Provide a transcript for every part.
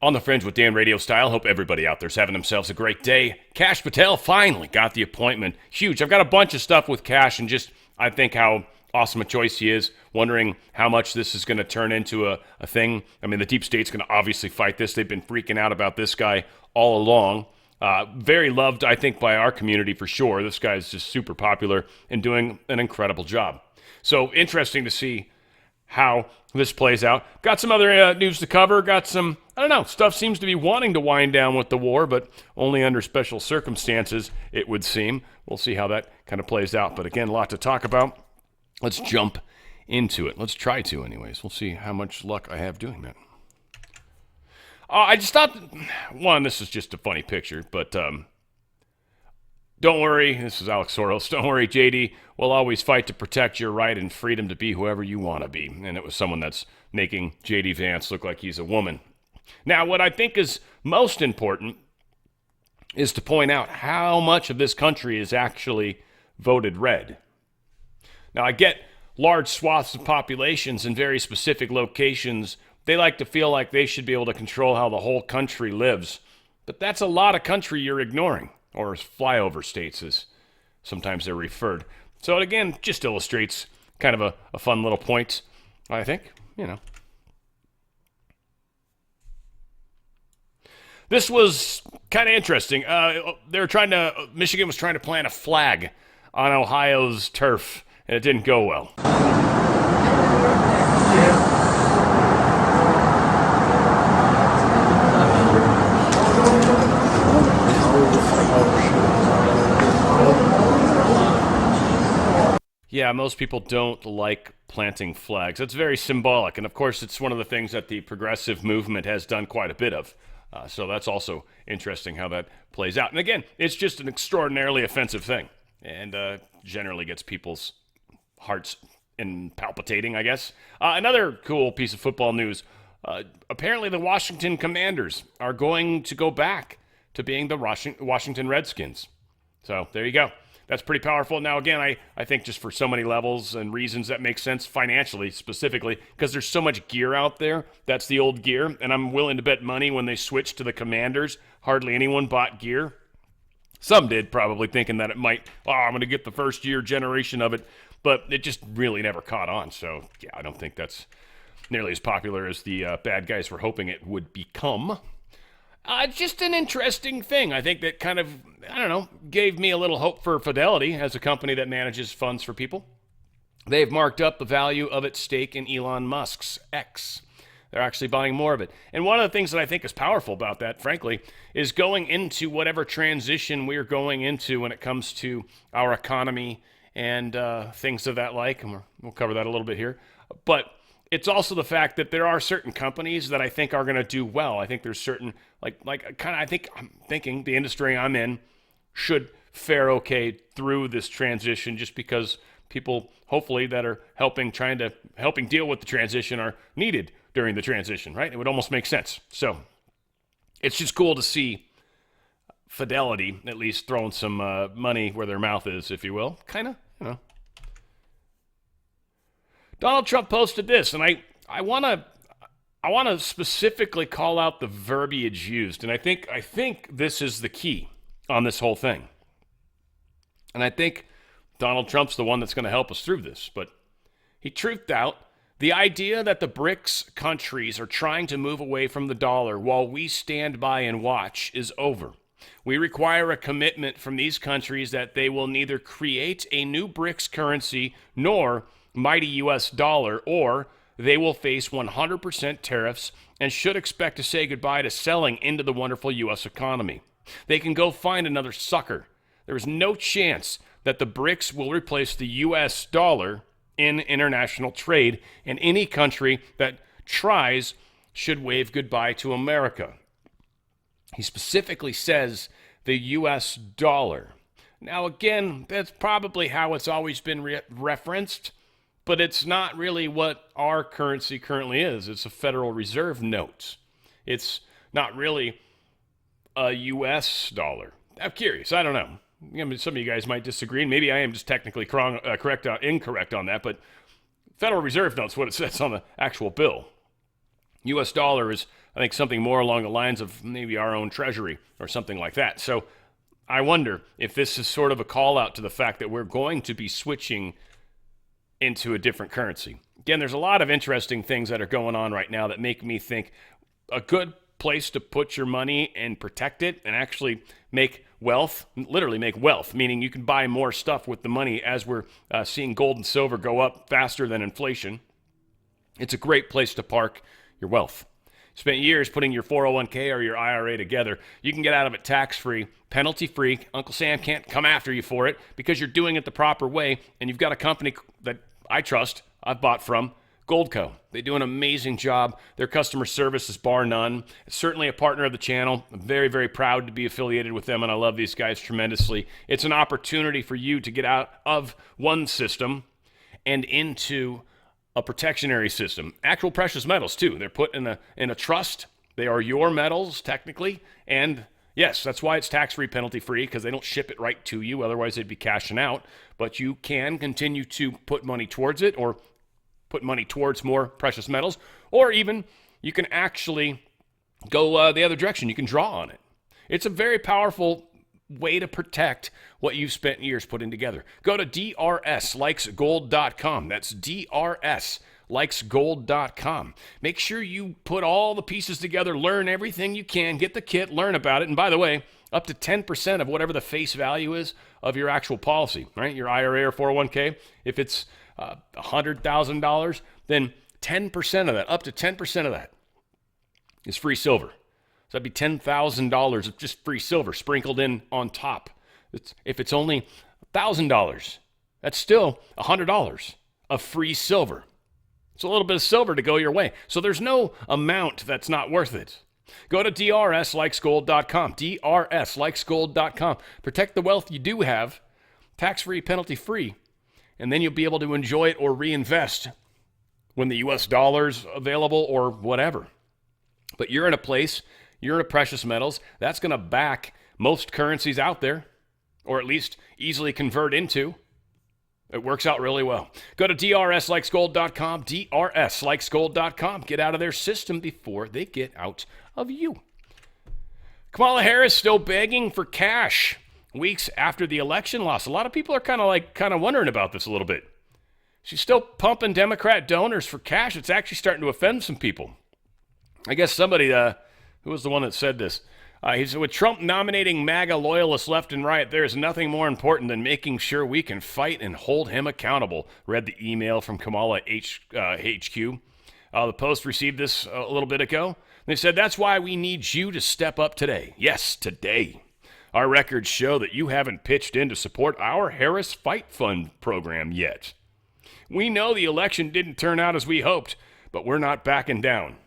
On the Fringe with Dan Radio Style. Hope everybody out there's having themselves a great day. Cash Patel finally got the appointment. Huge. I've got a bunch of stuff with Cash and just I think how awesome a choice he is. Wondering how much this is going to turn into a thing. I mean, the deep state's going to obviously fight this. They've been freaking out about this guy all along. Very loved, I think, by our community for sure. This guy is just super popular and doing an incredible job. So interesting to see how this plays out. Got some other news to cover. Got some, I don't know, stuff seems to be wanting to wind down with the war, but only under special circumstances, it would seem. We'll see how that kind of plays out. But again, a lot to talk about. Let's jump into it. Let's try to anyways. We'll see how much luck I have doing that. I just thought, one, this is just a funny picture, but don't worry, this is Alex Soros. Don't worry, JD. We'll always fight to protect your right and freedom to be whoever you want to be. And it was someone that's making JD Vance look like he's a woman. Now, what I think is most important is to point out how much of this country is actually voted red. Now, I get large swaths of populations in very specific locations. They like to feel like they should be able to control how the whole country lives. But that's a lot of country you're ignoring, or flyover states as sometimes they're referred. So it again just illustrates kind of a fun little point, I think, This was kind of interesting. Michigan was trying to plant a flag on Ohio's turf, and it didn't go well. Yeah, most people don't like planting flags. It's very symbolic, and of course it's one of the things that the progressive movement has done quite a bit of. So that's also interesting how that plays out. And again, it's just an extraordinarily offensive thing, and generally gets people's hearts palpitating, I guess. Another cool piece of football news. Apparently the Washington Commanders are going to go back to being the Washington Redskins. So there you go. That's pretty powerful. Now, again, I think just for so many levels and reasons that make sense financially specifically, because there's so much gear out there. That's the old gear, and I'm willing to bet money when they switched to the Commanders, hardly anyone bought gear. Some did, probably thinking that it might, I'm going to get the first year generation of it, but it just really never caught on. So, yeah, I don't think that's nearly as popular as the bad guys were hoping it would become. Just an interesting thing. I think that kind of, gave me a little hope for Fidelity as a company that manages funds for people. They've marked up the value of its stake in Elon Musk's X. They're actually buying more of it. And one of the things that I think is powerful about that, frankly, is going into whatever transition we're going into when it comes to our economy and things of that like. And we'll cover that a little bit here. But it's also the fact that there are certain companies that I think are going to do well. I think there's certain, I'm thinking the industry I'm in should fare okay through this transition just because people, hopefully, that are helping deal with the transition are needed during the transition, right? It would almost make sense. So it's just cool to see Fidelity at least throwing some money where their mouth is, if you will. Kind of, Donald Trump posted this, and I want to specifically call out the verbiage used, and I think this is the key on this whole thing. And I think Donald Trump's the one that's going to help us through this, but he truthed out the idea that the BRICS countries are trying to move away from the dollar while we stand by and watch is over. We require a commitment from these countries that they will neither create a new BRICS currency nor mighty U.S. dollar, or they will face 100% tariffs and should expect to say goodbye to selling into the wonderful U.S. economy. They can go find another sucker. There is no chance that the BRICS will replace the U.S. dollar in international trade, and any country that tries should wave goodbye to America. He specifically says the U.S. dollar. Now, again, that's probably how it's always been referenced, but it's not really what our currency currently is. It's a Federal Reserve note. It's not really a U.S. dollar. I'm curious. I don't know. I mean, some of you guys might disagree, and maybe I am just technically incorrect on that, but Federal Reserve note's what it says on the actual bill. U.S. dollar is I think something more along the lines of maybe our own treasury or something like that. So I wonder if this is sort of a call out to the fact that we're going to be switching into a different currency. Again, there's a lot of interesting things that are going on right now that make me think a good place to put your money and protect it and actually make wealth, literally make wealth, meaning you can buy more stuff with the money as we're seeing gold and silver go up faster than inflation. It's a great place to park your wealth. Spent years putting your 401k or your IRA together. You can get out of it tax-free, penalty-free. Uncle Sam can't come after you for it because you're doing it the proper way, and you've got a company that I trust, I've bought from, Goldco. They do an amazing job. Their customer service is bar none. It's certainly a partner of the channel. I'm very, very proud to be affiliated with them, and I love these guys tremendously. It's an opportunity for you to get out of one system and into a protectionary system. Actual precious metals, too. They're put in a trust. They are your metals, technically, and yes, that's why it's tax-free, penalty-free, because they don't ship it right to you. Otherwise, they'd be cashing out. But you can continue to put money towards it or put money towards more precious metals, or even you can actually go the other direction. You can draw on it. It's a very powerful way to protect what you've spent years putting together. Go to drslikesgold.com. That's drslikesgold.com. Make sure you put all the pieces together, learn everything you can, get the kit, learn about it. And by the way, up to 10% of whatever the face value is of your actual policy, right? Your IRA or 401k, if it's $100,000, then 10% of that, up to 10% of that is free silver. So that'd be $10,000 of just free silver sprinkled in on top. If it's only $1,000, that's still $100 of free silver. It's a little bit of silver to go your way. So there's no amount that's not worth it. Go to drslikesgold.com, drslikesgold.com. Protect the wealth you do have, tax-free, penalty-free, and then you'll be able to enjoy it or reinvest when the U.S. dollar's available or whatever. But you're in a place, you're in a precious metals, that's going to back most currencies out there, or at least easily convert into. It works out really well. Go to drslikesgold.com, drslikesgold.com. Get out of their system before they get out of you. Kamala Harris still begging for cash weeks after the election loss. A lot of people are kind of wondering about this a little bit. She's still pumping Democrat donors for cash. It's actually starting to offend some people. I guess somebody, who was the one that said this? He said, with Trump nominating MAGA loyalists left and right, there is nothing more important than making sure we can fight and hold him accountable. Read the email from Kamala HQ. The Post received this a little bit ago. They said, that's why we need you to step up today. Yes, today. Our records show that you haven't pitched in to support our Harris Fight Fund program yet. We know the election didn't turn out as we hoped, but we're not backing down.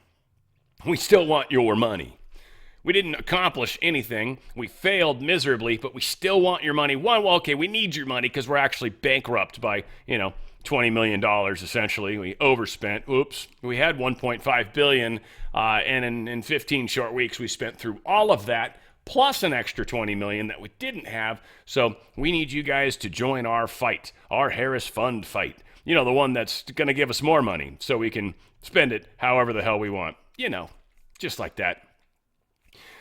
We still want your money. We didn't accomplish anything. We failed miserably, but we still want your money. Well, okay, we need your money because we're actually bankrupt by, $20 million essentially. We overspent. Oops. We had $1.5 billion, and in 15 short weeks, we spent through all of that, plus an extra $20 million that we didn't have. So we need you guys to join our fight, our Harris Fund fight. The one that's going to give us more money so we can spend it however the hell we want. Just like that.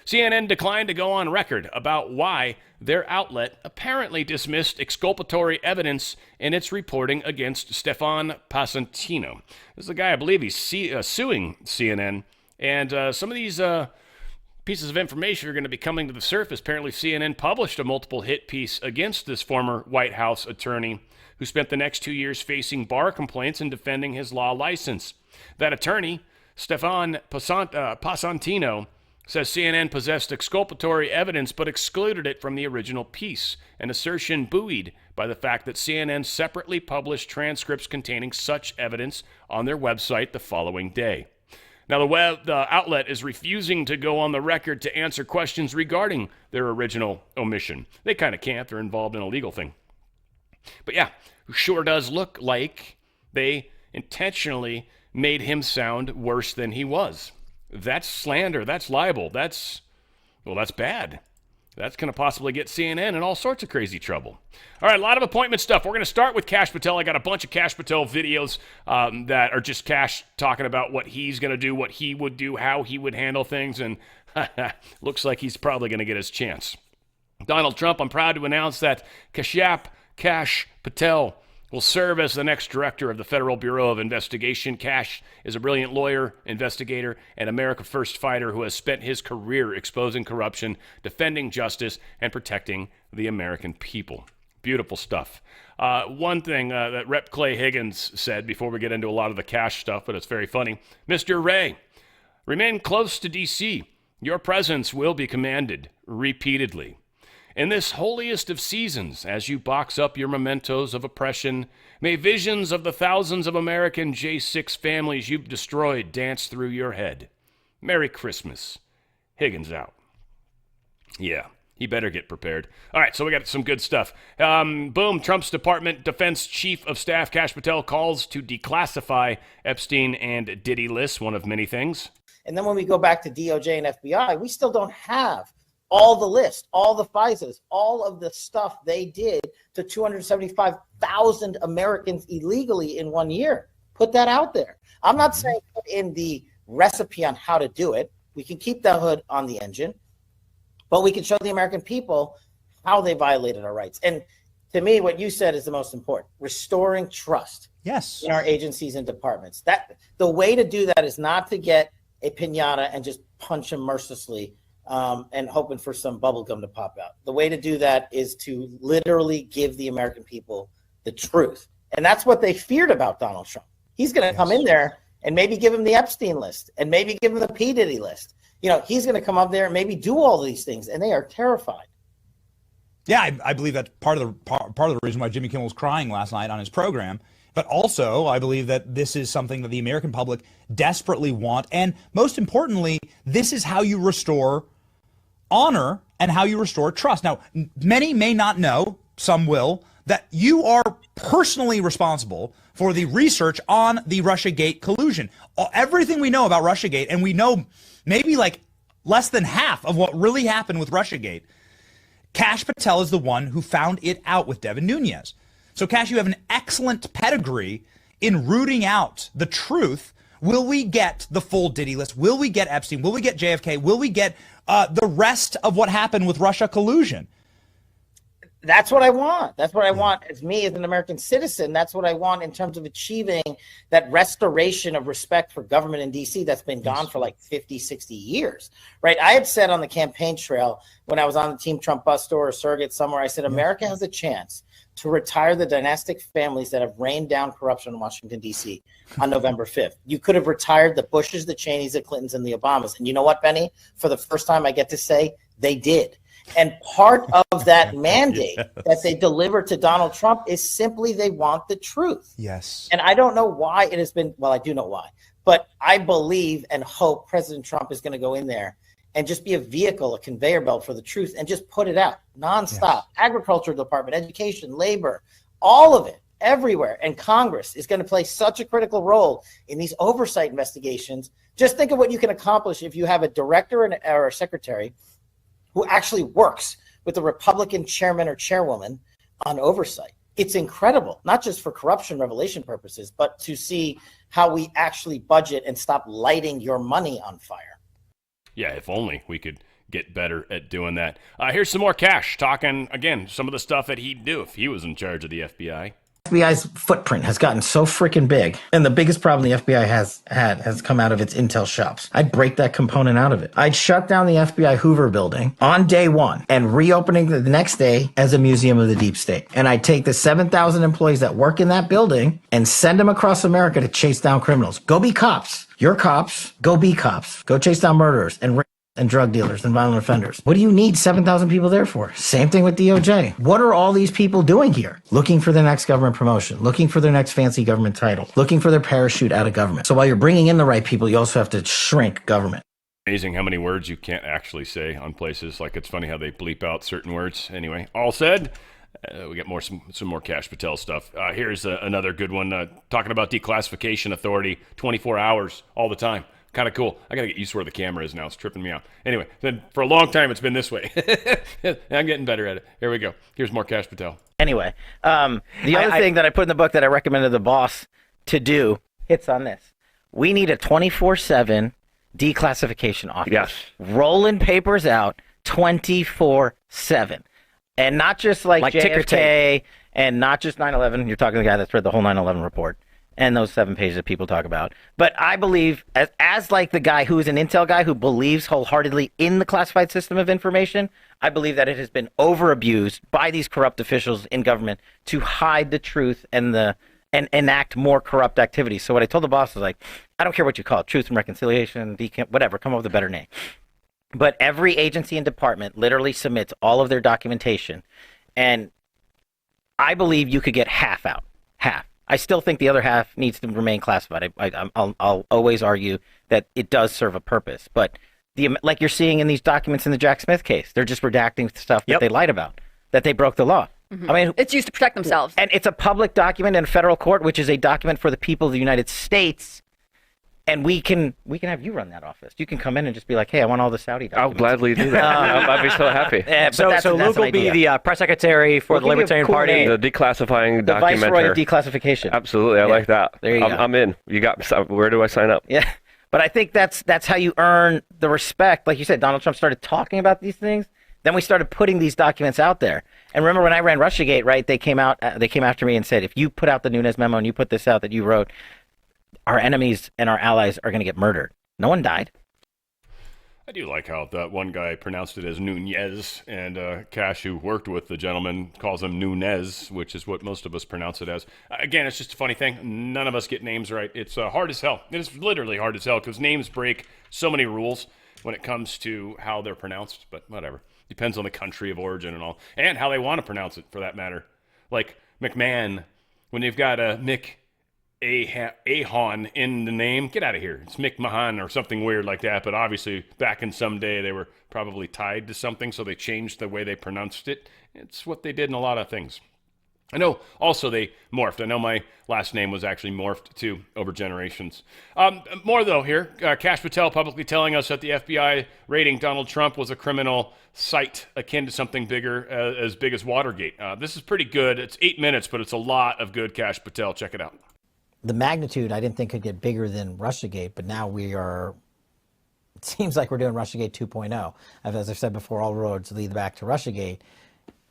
CNN declined to go on record about why their outlet apparently dismissed exculpatory evidence in its reporting against Stefan Passantino. This is a guy, I believe he's suing CNN. And some of these pieces of information are going to be coming to the surface. Apparently, CNN published a multiple hit piece against this former White House attorney who spent the next 2 years facing bar complaints and defending his law license. That attorney, Stefan Passantino, says CNN possessed exculpatory evidence but excluded it from the original piece, an assertion buoyed by the fact that CNN separately published transcripts containing such evidence on their website the following day. Now, the outlet is refusing to go on the record to answer questions regarding their original omission. They kind of can't. They're involved in a legal thing. But yeah, sure does look like they intentionally made him sound worse than he was. That's slander. That's libel. That's bad. That's going to possibly get CNN in all sorts of crazy trouble. All right, a lot of appointment stuff. We're going to start with Kash Patel. I got a bunch of Kash Patel videos that are just Kash talking about what he's going to do, what he would do, how he would handle things, and looks like he's probably going to get his chance. Donald Trump, I'm proud to announce that Kash Patel will serve as the next director of the Federal Bureau of Investigation. Kash is a brilliant lawyer, investigator, and America First fighter who has spent his career exposing corruption, defending justice, and protecting the American people. Beautiful stuff. One thing that Rep. Clay Higgins said before we get into a lot of the Kash stuff, but it's very funny. Mr. Ray, remain close to D.C. Your presence will be commanded repeatedly. In this holiest of seasons, as you box up your mementos of oppression, may visions of the thousands of American J6 families you've destroyed dance through your head. Merry Christmas. Higgins out. Yeah, he better get prepared. All right, so we got some good stuff. Boom, Trump's Department Defense Chief of Staff Kash Patel calls to declassify Epstein and Diddy lists, one of many things. And then when we go back to DOJ and FBI, we still don't have all the list, all the FISAs, all of the stuff they did to 275,000 Americans illegally in 1 year. Put that out there. I'm not saying put in the recipe on how to do it. We can keep the hood on the engine, but we can show the American people how they violated our rights. And to me, what you said is the most important, restoring trust in our agencies and departments. That the way to do that is not to get a piñata and just punch them mercilessly and hoping for some bubble gum to pop out. The way to do that is to literally give the American people the truth. And that's what they feared about Donald Trump. He's going to come in there and maybe give him the Epstein list and maybe give him the P. Diddy list. You know, he's going to come up there and maybe do all these things, and they are terrified. Yeah, I believe that's part of the reason why Jimmy Kimmel was crying last night on his program. But also, I believe that this is something that the American public desperately want. And most importantly, this is how you restore honor and how you restore trust. Now, many may not know, some will, that you are personally responsible for the research on the Russiagate collusion. Everything we know about Russiagate, and we know maybe like less than half of what really happened with Russiagate, Kash Patel is the one who found it out with Devin Nunes. So, Kash, you have an excellent pedigree in rooting out the truth. Will we get the full Diddy list? Will we get Epstein? Will we get JFK? Will we get the rest of what happened with Russia collusion? That's what I want. That's what I want as me as an American citizen. That's what I want in terms of achieving that restoration of respect for government in D.C. that's been gone for like 50, 60 years, right? I had said on the campaign trail when I was on the Team Trump bus tour or surrogate somewhere, I said, America has a chance to retire the dynastic families that have rained down corruption in Washington, D.C. on November 5th. You could have retired the Bushes, the Cheneys, the Clintons, and the Obamas. And you know what, Benny? For the first time, I get to say they did. And part of that mandate that they delivered to Donald Trump is simply they want the truth. Yes. And I don't know why it has been, well, I do know why, but I believe and hope President Trump is going to go in there and just be a vehicle, a conveyor belt for the truth and just put it out nonstop. Yes. Agriculture department, education, labor, all of it, everywhere. And Congress is going to play such a critical role in these oversight investigations. Just think of what you can accomplish if you have a director or a secretary who actually works with the Republican chairman or chairwoman on oversight. It's incredible, not just for corruption revelation purposes, but to see how we actually budget and stop lighting your money on fire. Yeah, if only we could get better at doing that. Here's some more Kash talking, again, some of the stuff that he'd do if he was in charge of the FBI. FBI's footprint has gotten so freaking big, and the biggest problem the FBI has come out of its intel shops. I'd break that component out of it. I'd shut down the FBI Hoover building on day one and reopening the next day as a museum of the deep state. And I'd take the 7,000 employees that work in that building and send them across America to chase down criminals. Go be cops. You're cops. Go be cops. Go chase down murderers and drug dealers and violent offenders. What do you need 7,000 people there for? Same thing with DOJ. What are all these people doing here? Looking for their next government promotion, looking for their next fancy government title, looking for their parachute out of government. So while you're bringing in the right people, you also have to shrink government. Amazing how many words you can't actually say on places. Like, it's funny how they bleep out certain words. Anyway, all said, we got some more Kash Patel stuff. Here's another good one, talking about declassification authority, 24 hours all the time. Kind of cool. I got to get used to where the camera is now. It's tripping me out. Anyway, then for a long time, it's been this way. I'm getting better at it. Here we go. Here's more Cash Patel. Anyway, the other thing that I put in the book that I recommended the boss to do hits on this. We need a 24/7 declassification office. Yes. Rolling papers out 24/7. And not just like JFK and not just 9/11. You're talking to the guy that's read the whole 9/11 report and those 7 pages that people talk about. But I believe, as like the guy who is an intel guy who believes wholeheartedly in the classified system of information, I believe that it has been over-abused by these corrupt officials in government to hide the truth and enact more corrupt activities. So what I told the boss was like, I don't care what you call it, truth and reconciliation, whatever, come up with a better name. But every agency and department literally submits all of their documentation, and I believe you could get half out. Half. I still think the other half needs to remain classified. I'll always argue that it does serve a purpose. But like you're seeing in these documents in the Jack Smith case, they're just redacting stuff that they lied about, that they broke the law. Mm-hmm. I mean, it's used to protect themselves. And it's a public document in federal court, which is a document for the people of the United States. And we can have you run that office. You can come in and just be like, hey, I want all the Saudi documents. I'll gladly do that. I'd be so happy. So Luke will be the press secretary for the Libertarian Party. The declassifying the documenter. viceroy of declassification. Absolutely, I like that. There you go. I'm in. You got. Where do I sign up? Yeah, but I think that's how you earn the respect. Like you said, Donald Trump started talking about these things. Then we started putting these documents out there. And remember when I ran Russiagate, right? They came after me and said, if you put out the Nunes memo and you put this out that you wrote, our enemies and our allies are going to get murdered. No one died. I do like how that one guy pronounced it as Nunez, and Cash, who worked with the gentleman, calls him Nunez, which is what most of us pronounce it as. Again, it's just a funny thing. None of us get names right. It's hard as hell. It is literally hard as hell because names break so many rules when it comes to how they're pronounced, but whatever. Depends on the country of origin and all, and how they want to pronounce it, for that matter. Like McMahon, when they've got a Mick Ahon in the name, get out of here. It's Mick Mahan or something weird like that, but obviously back in some day they were probably tied to something, so they changed the way they pronounced it. It's what they did in a lot of things. I know also they morphed. I know my last name was actually morphed too over generations. More though here. Cash Patel publicly telling us that the FBI rating Donald Trump was a criminal site akin to something bigger, as big as Watergate. This is pretty good. It's 8 minutes, but it's a lot of good Cash Patel. Check it out. The magnitude I didn't think could get bigger than Russiagate, but now it seems like we're doing Russiagate 2.0. As I've said before, all roads lead back to Russiagate.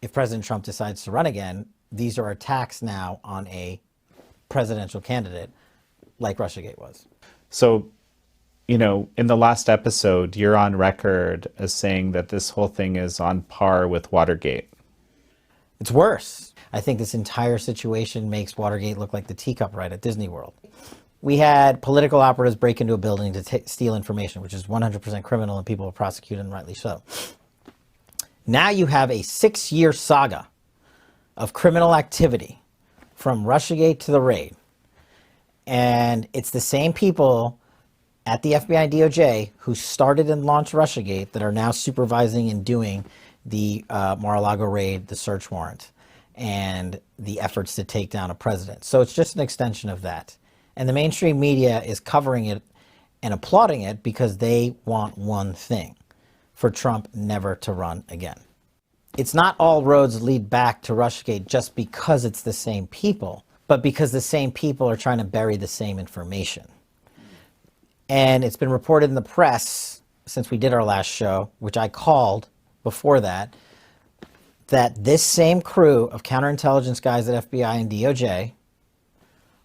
If President Trump decides to run again, these are attacks now on a presidential candidate like Russiagate was. So, in the last episode, you're on record as saying that this whole thing is on par with Watergate. It's worse. I think this entire situation makes Watergate look like the teacup ride at Disney World. We had political operatives break into a building to steal information, which is 100% criminal, and people were prosecuted, and rightly so. Now you have a 6-year saga of criminal activity from Russiagate to the raid. And it's the same people at the FBI and DOJ who started and launched Russiagate that are now supervising and doing the Mar-a-Lago raid, the search warrant, and the efforts to take down a president. So it's just an extension of that. And the mainstream media is covering it and applauding it because they want one thing: for Trump never to run again. It's not all roads lead back to Russiagate just because it's the same people, but because the same people are trying to bury the same information. And it's been reported in the press since we did our last show, which I called before that this same crew of counterintelligence guys at FBI and DOJ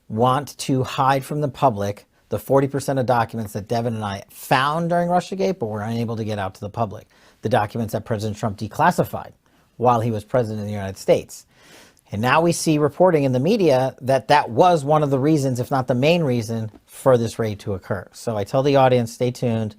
want to hide from the public the 40% of documents that Devin and I found during Russiagate, but were unable to get out to the public. The documents that President Trump declassified while he was president of the United States. And now we see reporting in the media that was one of the reasons, if not the main reason, for this raid to occur. So I tell the audience, stay tuned.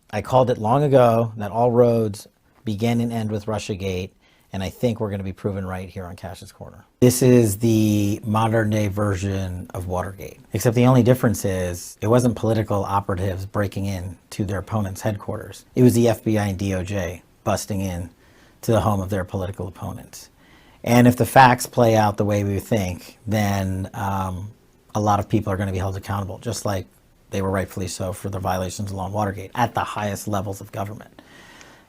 I called it long ago that all roads begin and end with Russiagate, and I think we're going to be proven right here on Cash's Corner. This is the modern day version of Watergate, except the only difference is it wasn't political operatives breaking in to their opponent's headquarters. It was the FBI and DOJ busting in to the home of their political opponents. And if the facts play out the way we think, then a lot of people are going to be held accountable, just like they were rightfully so for the violations of law in Watergate at the highest levels of government.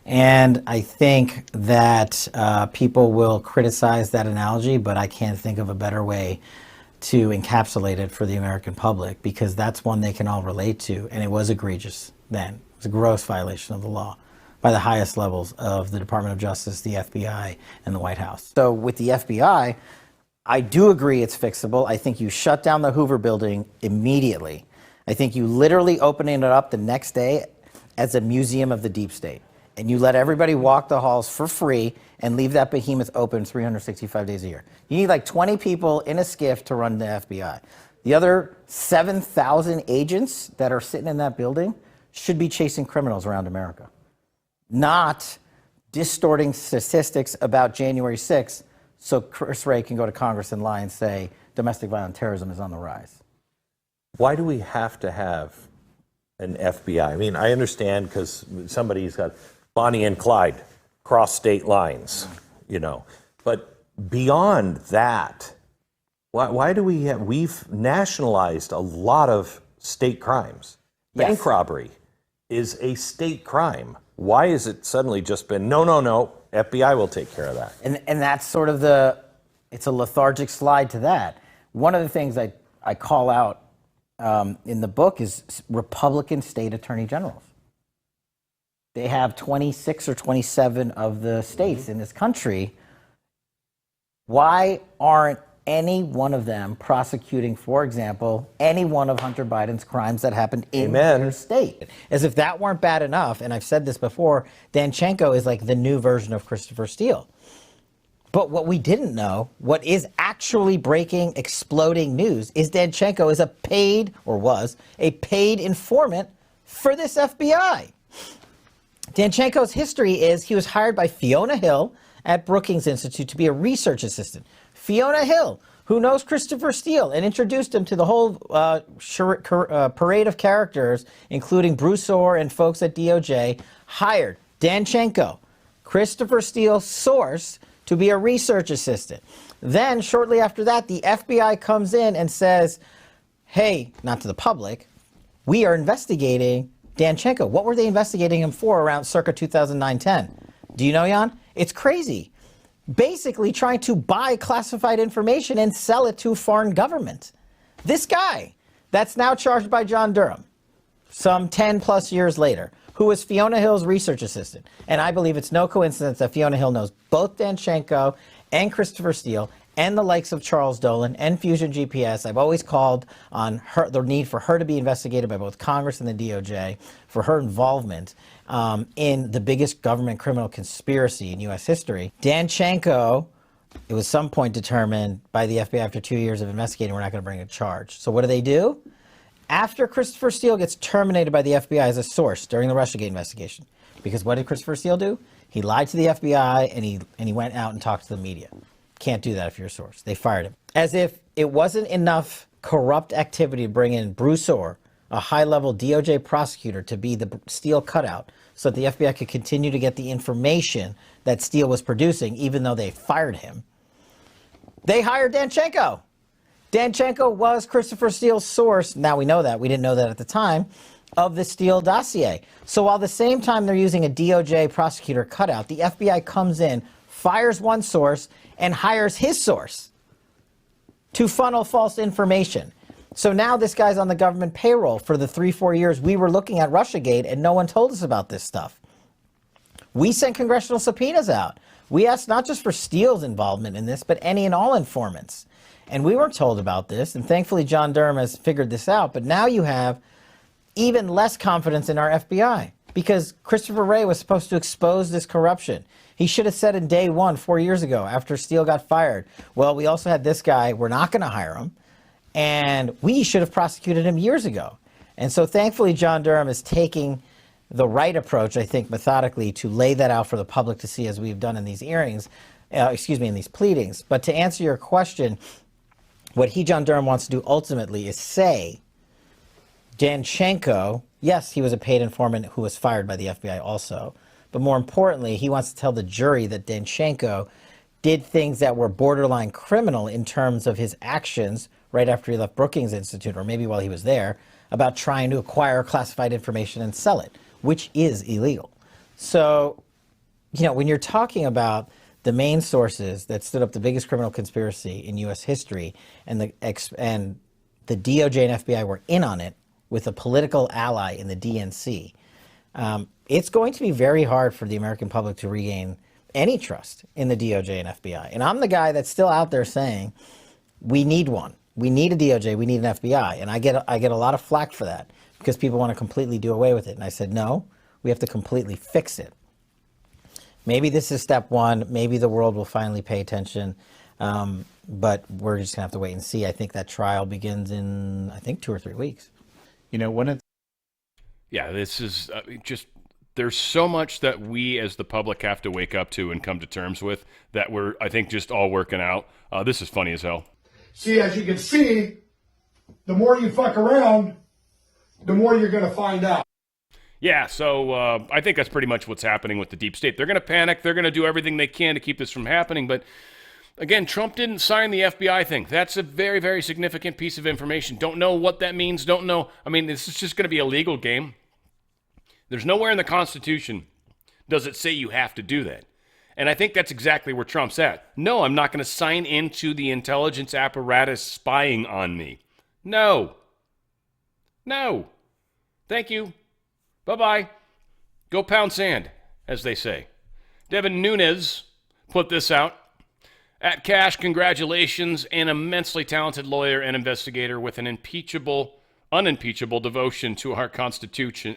And I think that people will criticize that analogy, but I can't think of a better way to encapsulate it for the American public, because that's one they can all relate to. And it was egregious then. It was a gross violation of the law by the highest levels of the Department of Justice, the FBI, and the White House. So with the FBI, I do agree it's fixable. I think you shut down the Hoover building immediately. I think you literally opening it up the next day as a museum of the deep state. And you let everybody walk the halls for free and leave that behemoth open 365 days a year. You need like 20 people in a skiff to run the FBI. The other 7,000 agents that are sitting in that building should be chasing criminals around America, not distorting statistics about January 6th so Chris Wray can go to Congress and lie and say domestic violent terrorism is on the rise. Why do we have to have an FBI? I mean, I understand because somebody's got Bonnie and Clyde cross state lines, you know. But beyond that, why do we have, we've nationalized a lot of state crimes. Yes. Bank robbery is a state crime. Why has it suddenly just been, no, FBI will take care of that? And that's sort of it's a lethargic slide to that. One of the things I call out in the book is Republican state attorney generals. They have 26 or 27 of the states in this country. Why aren't any one of them prosecuting, for example, any one of Hunter Biden's crimes that happened in their state? As if that weren't bad enough, and I've said this before, Danchenko is like the new version of Christopher Steele. But what we didn't know, what is actually breaking, exploding news, is Danchenko is was a paid informant for this FBI. Danchenko's history is he was hired by Fiona Hill at Brookings Institute to be a research assistant. Fiona Hill, who knows Christopher Steele and introduced him to the whole parade of characters, including Bruce Orr and folks at DOJ, hired Danchenko, Christopher Steele's source, to be a research assistant. Then, shortly after that, the FBI comes in and says, hey, not to the public, we are investigating Danchenko. What were they investigating him for around circa 2009-10? Do you know, Jan? It's crazy. Basically trying to buy classified information and sell it to a foreign government. This guy that's now charged by John Durham, some 10 plus years later, who was Fiona Hill's research assistant. And I believe it's no coincidence that Fiona Hill knows both Danchenko and Christopher Steele and the likes of Charles Dolan and Fusion GPS. I've always called on the need for her to be investigated by both Congress and the DOJ for her involvement in the biggest government criminal conspiracy in U.S. history. Danchenko, it was some point determined by the FBI after 2 years of investigating, we're not going to bring a charge. So what do? After Christopher Steele gets terminated by the FBI as a source during the Russiagate investigation, because what did Christopher Steele do? He lied to the FBI and he went out and talked to the media. Can't do that if you're a source. They fired him. As if it wasn't enough corrupt activity to bring in Bruce Orr, a high-level DOJ prosecutor, to be the Steele cutout so that the FBI could continue to get the information that Steele was producing, even though they fired him. They hired Danchenko. Danchenko was Christopher Steele's source. Now we know that. We didn't know that at the time, of the Steele dossier. So while at the same time they're using a DOJ prosecutor cutout, the FBI comes in, fires one source, and hires his source to funnel false information. So now this guy's on the government payroll for the 3-4 years we were looking at Russiagate, and no one told us about this stuff. We sent congressional subpoenas out. We asked not just for Steele's involvement in this, but any and all informants. And we weren't told about this, and thankfully John Durham has figured this out. But now you have even less confidence in our FBI, because Christopher Wray was supposed to expose this corruption. He should have said in day one, 4 years ago, after Steele got fired, well, we also had this guy, we're not going to hire him, and we should have prosecuted him years ago. And so thankfully John Durham is taking the right approach, I think, methodically, to lay that out for the public to see, as we've done in these hearings, in these pleadings. But to answer your question, what John Durham wants to do ultimately is say, Danchenko, yes, he was a paid informant who was fired by the FBI also, but more importantly, he wants to tell the jury that Danchenko did things that were borderline criminal in terms of his actions right after he left Brookings Institute, or maybe while he was there, about trying to acquire classified information and sell it, which is illegal. So, when you're talking about the main sources that stood up the biggest criminal conspiracy in U.S. history, and the DOJ and FBI were in on it with a political ally in the DNC, it's going to be very hard for the American public to regain any trust in the DOJ and FBI. And I'm the guy that's still out there saying, we need one. We need a DOJ. We need an FBI. And I get a lot of flack for that because people want to completely do away with it. And I said, no, we have to completely fix it. Maybe this is step one. Maybe the world will finally pay attention. But we're just going to have to wait and see. I think that trial begins in, 2 or 3 weeks. Yeah, this is just, there's so much that we as the public have to wake up to and come to terms with that we're, I think, just all working out. This is funny as hell. See, as you can see, the more you fuck around, the more you're going to find out. Yeah, so I think that's pretty much what's happening with the deep state. They're going to panic. They're going to do everything they can to keep this from happening. But again, Trump didn't sign the FBI thing. That's a very, very significant piece of information. Don't know what that means. Don't know. I mean, this is just going to be a legal game. There's nowhere in the Constitution does it say you have to do that. And I think that's exactly where Trump's at. No, I'm not going to sign into the intelligence apparatus spying on me. No. No. Thank you. Bye-bye. Go pound sand, as they say. Devin Nunes put this out. At Cash, congratulations, an immensely talented lawyer and investigator with an unimpeachable devotion to our Constitution.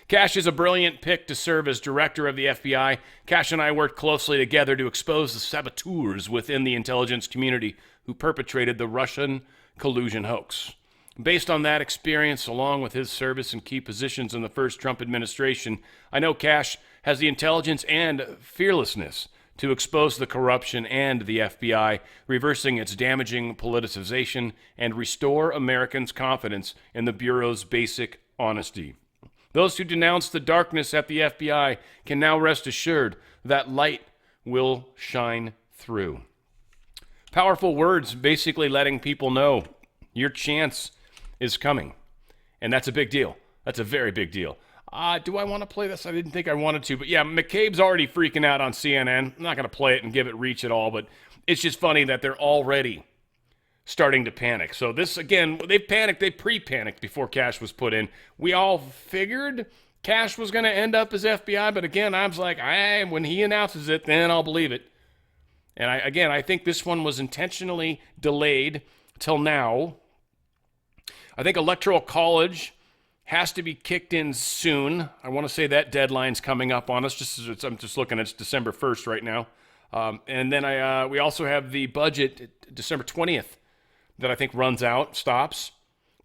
Cash is a brilliant pick to serve as director of the FBI. Cash and I worked closely together to expose the saboteurs within the intelligence community who perpetrated the Russian collusion hoax. Based on that experience, along with his service in key positions in the first Trump administration, I know Cash has the intelligence and fearlessness to expose the corruption and the FBI, reversing its damaging politicization, and restore Americans' confidence in the Bureau's basic honesty. Those who denounce the darkness at the FBI can now rest assured that light will shine through. Powerful words basically letting people know your chance is coming. And that's a big deal. That's a very big deal. Do I want to play this? I didn't think I wanted to. But yeah, McCabe's already freaking out on CNN. I'm not going to play it and give it reach at all. But it's just funny that they're already starting to panic. So this, again, they panicked. They pre-panicked before Cash was put in. We all figured Cash was going to end up as FBI. But again, I was like, when he announces it, then I'll believe it. And I think this one was intentionally delayed till now. I think Electoral College has to be kicked in soon. I want to say that deadline's coming up on us. I'm just looking, it's December 1st right now. And then we also have the budget December 20th that I think runs out, stops.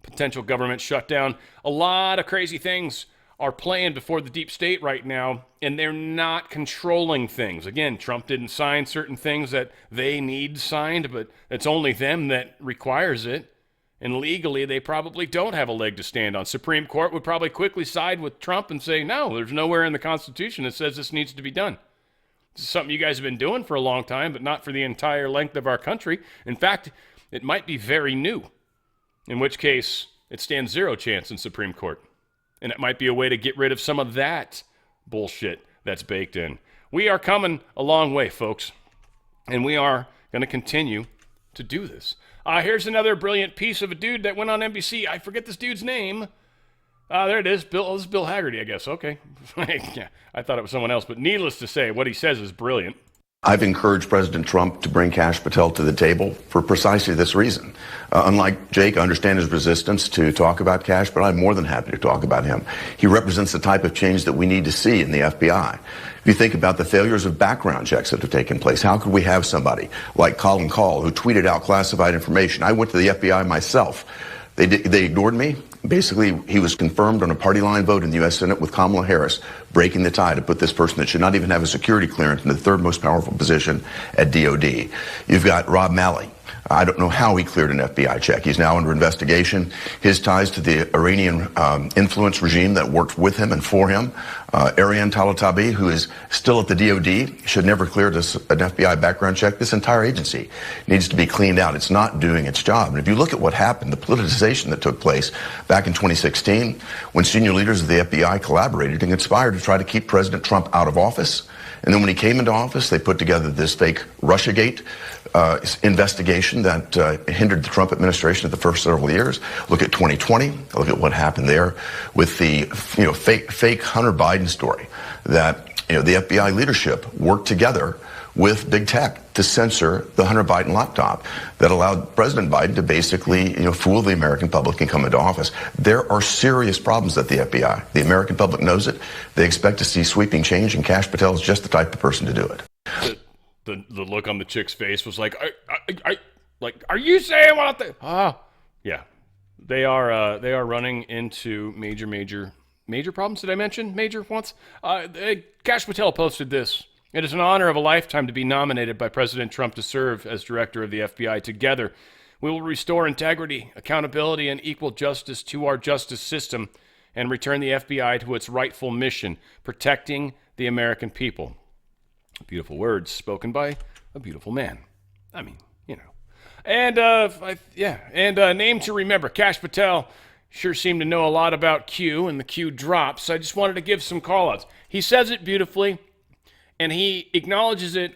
Potential government shutdown. A lot of crazy things are playing before the deep state right now, and they're not controlling things. Again, Trump didn't sign certain things that they need signed, but it's only them that requires it. And legally, they probably don't have a leg to stand on. Supreme Court would probably quickly side with Trump and say, no, there's nowhere in the Constitution that says this needs to be done. This is something you guys have been doing for a long time, but not for the entire length of our country. In fact, it might be very new, in which case it stands zero chance in Supreme Court. And it might be a way to get rid of some of that bullshit that's baked in. We are coming a long way, folks, and we are going to continue to do this. Here's another brilliant piece of a dude that went on NBC. I forget this dude's name. There it is. This is Bill Haggerty, I guess. Okay. Yeah, I thought it was someone else. But needless to say, what he says is brilliant. I've encouraged President Trump to bring Kash Patel to the table for precisely this reason. Unlike Jake, I understand his resistance to talk about Kash, but I'm more than happy to talk about him. He represents the type of change that we need to see in the FBI. If you think about the failures of background checks that have taken place, how could we have somebody like Colin Kahl who tweeted out classified information? I went to the FBI myself. They ignored me. Basically, he was confirmed on a party line vote in the U.S. Senate with Kamala Harris breaking the tie to put this person that should not even have a security clearance in the third most powerful position at DOD. You've got Rob Malley, I don't know how he cleared an FBI check. He's now under investigation. His ties to the Iranian influence regime that worked with him and for him, Ariane Talatabi, who is still at the DOD, should never clear an FBI background check. This entire agency needs to be cleaned out. It's not doing its job. And if you look at what happened, the politicization that took place back in 2016, when senior leaders of the FBI collaborated and conspired to try to keep President Trump out of office. And then when he came into office, they put together this fake Russiagate investigation that hindered the Trump administration at the first several years. Look at 2020. Look at what happened there with the fake Hunter Biden story that the FBI leadership worked together with big tech to censor the Hunter Biden laptop that allowed President Biden to basically fool the American public and come into office. There are serious problems at the FBI. The American public knows it. They expect to see sweeping change, and Kash Patel is just the type of person to do it. The look on the chick's face was like, are you saying what I think? Yeah, they are running into major problems. Did I mention major once? Kash Patel posted this. It is an honor of a lifetime to be nominated by President Trump to serve as director of the FBI. Together, we will restore integrity, accountability, and equal justice to our justice system and return the FBI to its rightful mission, protecting the American people. Beautiful words spoken by a beautiful man. I mean, And, name to remember, Kash Patel sure seemed to know a lot about Q and the Q drops. I just wanted to give some call-outs. He says it beautifully, and he acknowledges it,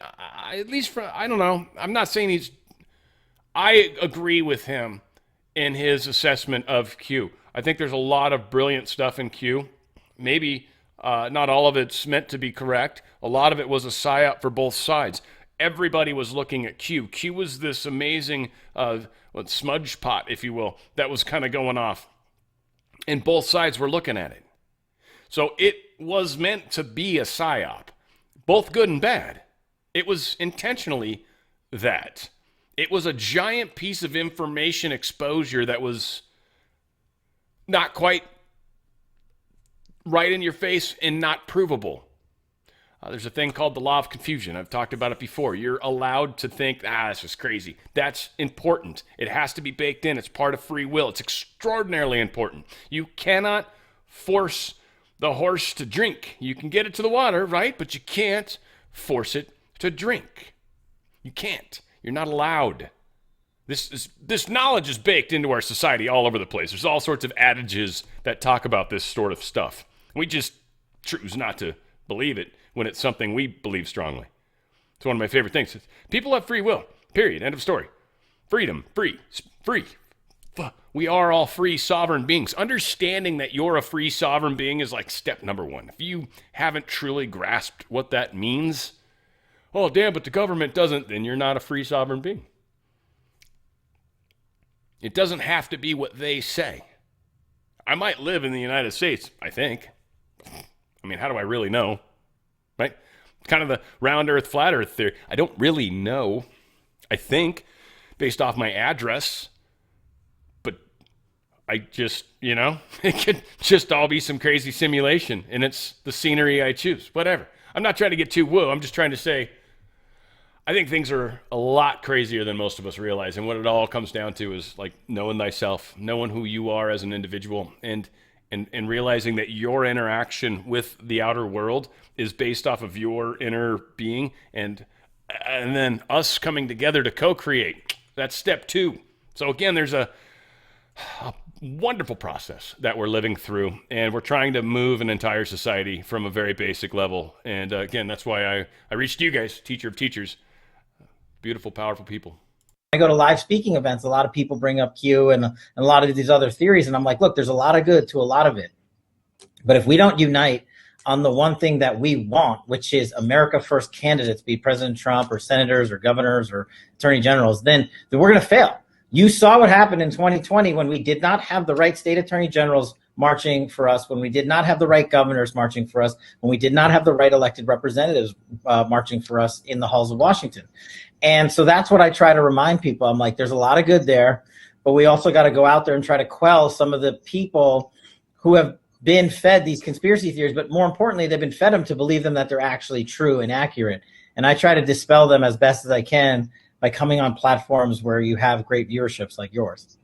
at least I don't know. I'm not saying I agree with him in his assessment of Q. I think there's a lot of brilliant stuff in Q. Maybe not all of it's meant to be correct. A lot of it was a psyop for both sides. Everybody was looking at Q. Q was this amazing smudge pot, if you will, that was kind of going off. And both sides were looking at it. So it was meant to be a psyop, both good and bad. It was intentionally that. It was a giant piece of information exposure that was not quite right in your face and not provable. There's a thing called the law of confusion. I've talked about it before. You're allowed to think, this is crazy. That's important. It has to be baked in. It's part of free will. It's extraordinarily important. You cannot force the horse to drink. You can get it to the water, right? But you can't force it to drink. You can't. You're not allowed. This knowledge is baked into our society all over the place. There's all sorts of adages that talk about this sort of stuff. We just choose not to believe it when it's something we believe strongly. It's one of my favorite things. People have free will, period, end of story. Freedom, free. We are all free sovereign beings. Understanding that you're a free sovereign being is like step number one. If you haven't truly grasped what that means, oh, damn, but the government doesn't, then you're not a free sovereign being. It doesn't have to be what they say. I might live in the United States, I think. I mean, how do I really know? Right? Kind of the round earth, flat earth theory. I don't really know, I think, based off my address. But I just, it could just all be some crazy simulation. And it's the scenery I choose. Whatever. I'm not trying to get too woo. I'm just trying to say, I think things are a lot crazier than most of us realize. And what it all comes down to is like knowing thyself, knowing who you are as an individual, and realizing that your interaction with the outer world is based off of your inner being, and then us coming together to co-create. That's step two. So again, there's a wonderful process that we're living through, and we're trying to move an entire society from a very basic level. And again, that's why I reached you guys, teacher of teachers, beautiful, powerful people. I go to live speaking events, a lot of people bring up Q and a lot of these other theories. And I'm like, look, there's a lot of good to a lot of it. But if we don't unite on the one thing that we want, which is America first candidates, be President Trump or senators or governors or attorney generals, then we're going to fail. You saw what happened in 2020 when we did not have the right state attorney generals marching for us, when we did not have the right governors marching for us, when we did not have the right elected representatives marching for us in the halls of Washington. And so that's what I try to remind people. I'm like, there's a lot of good there, but we also got to go out there and try to quell some of the people who have been fed these conspiracy theories, but more importantly, they've been fed them to believe them that they're actually true and accurate. And I try to dispel them as best as I can by coming on platforms where you have great viewerships like yours.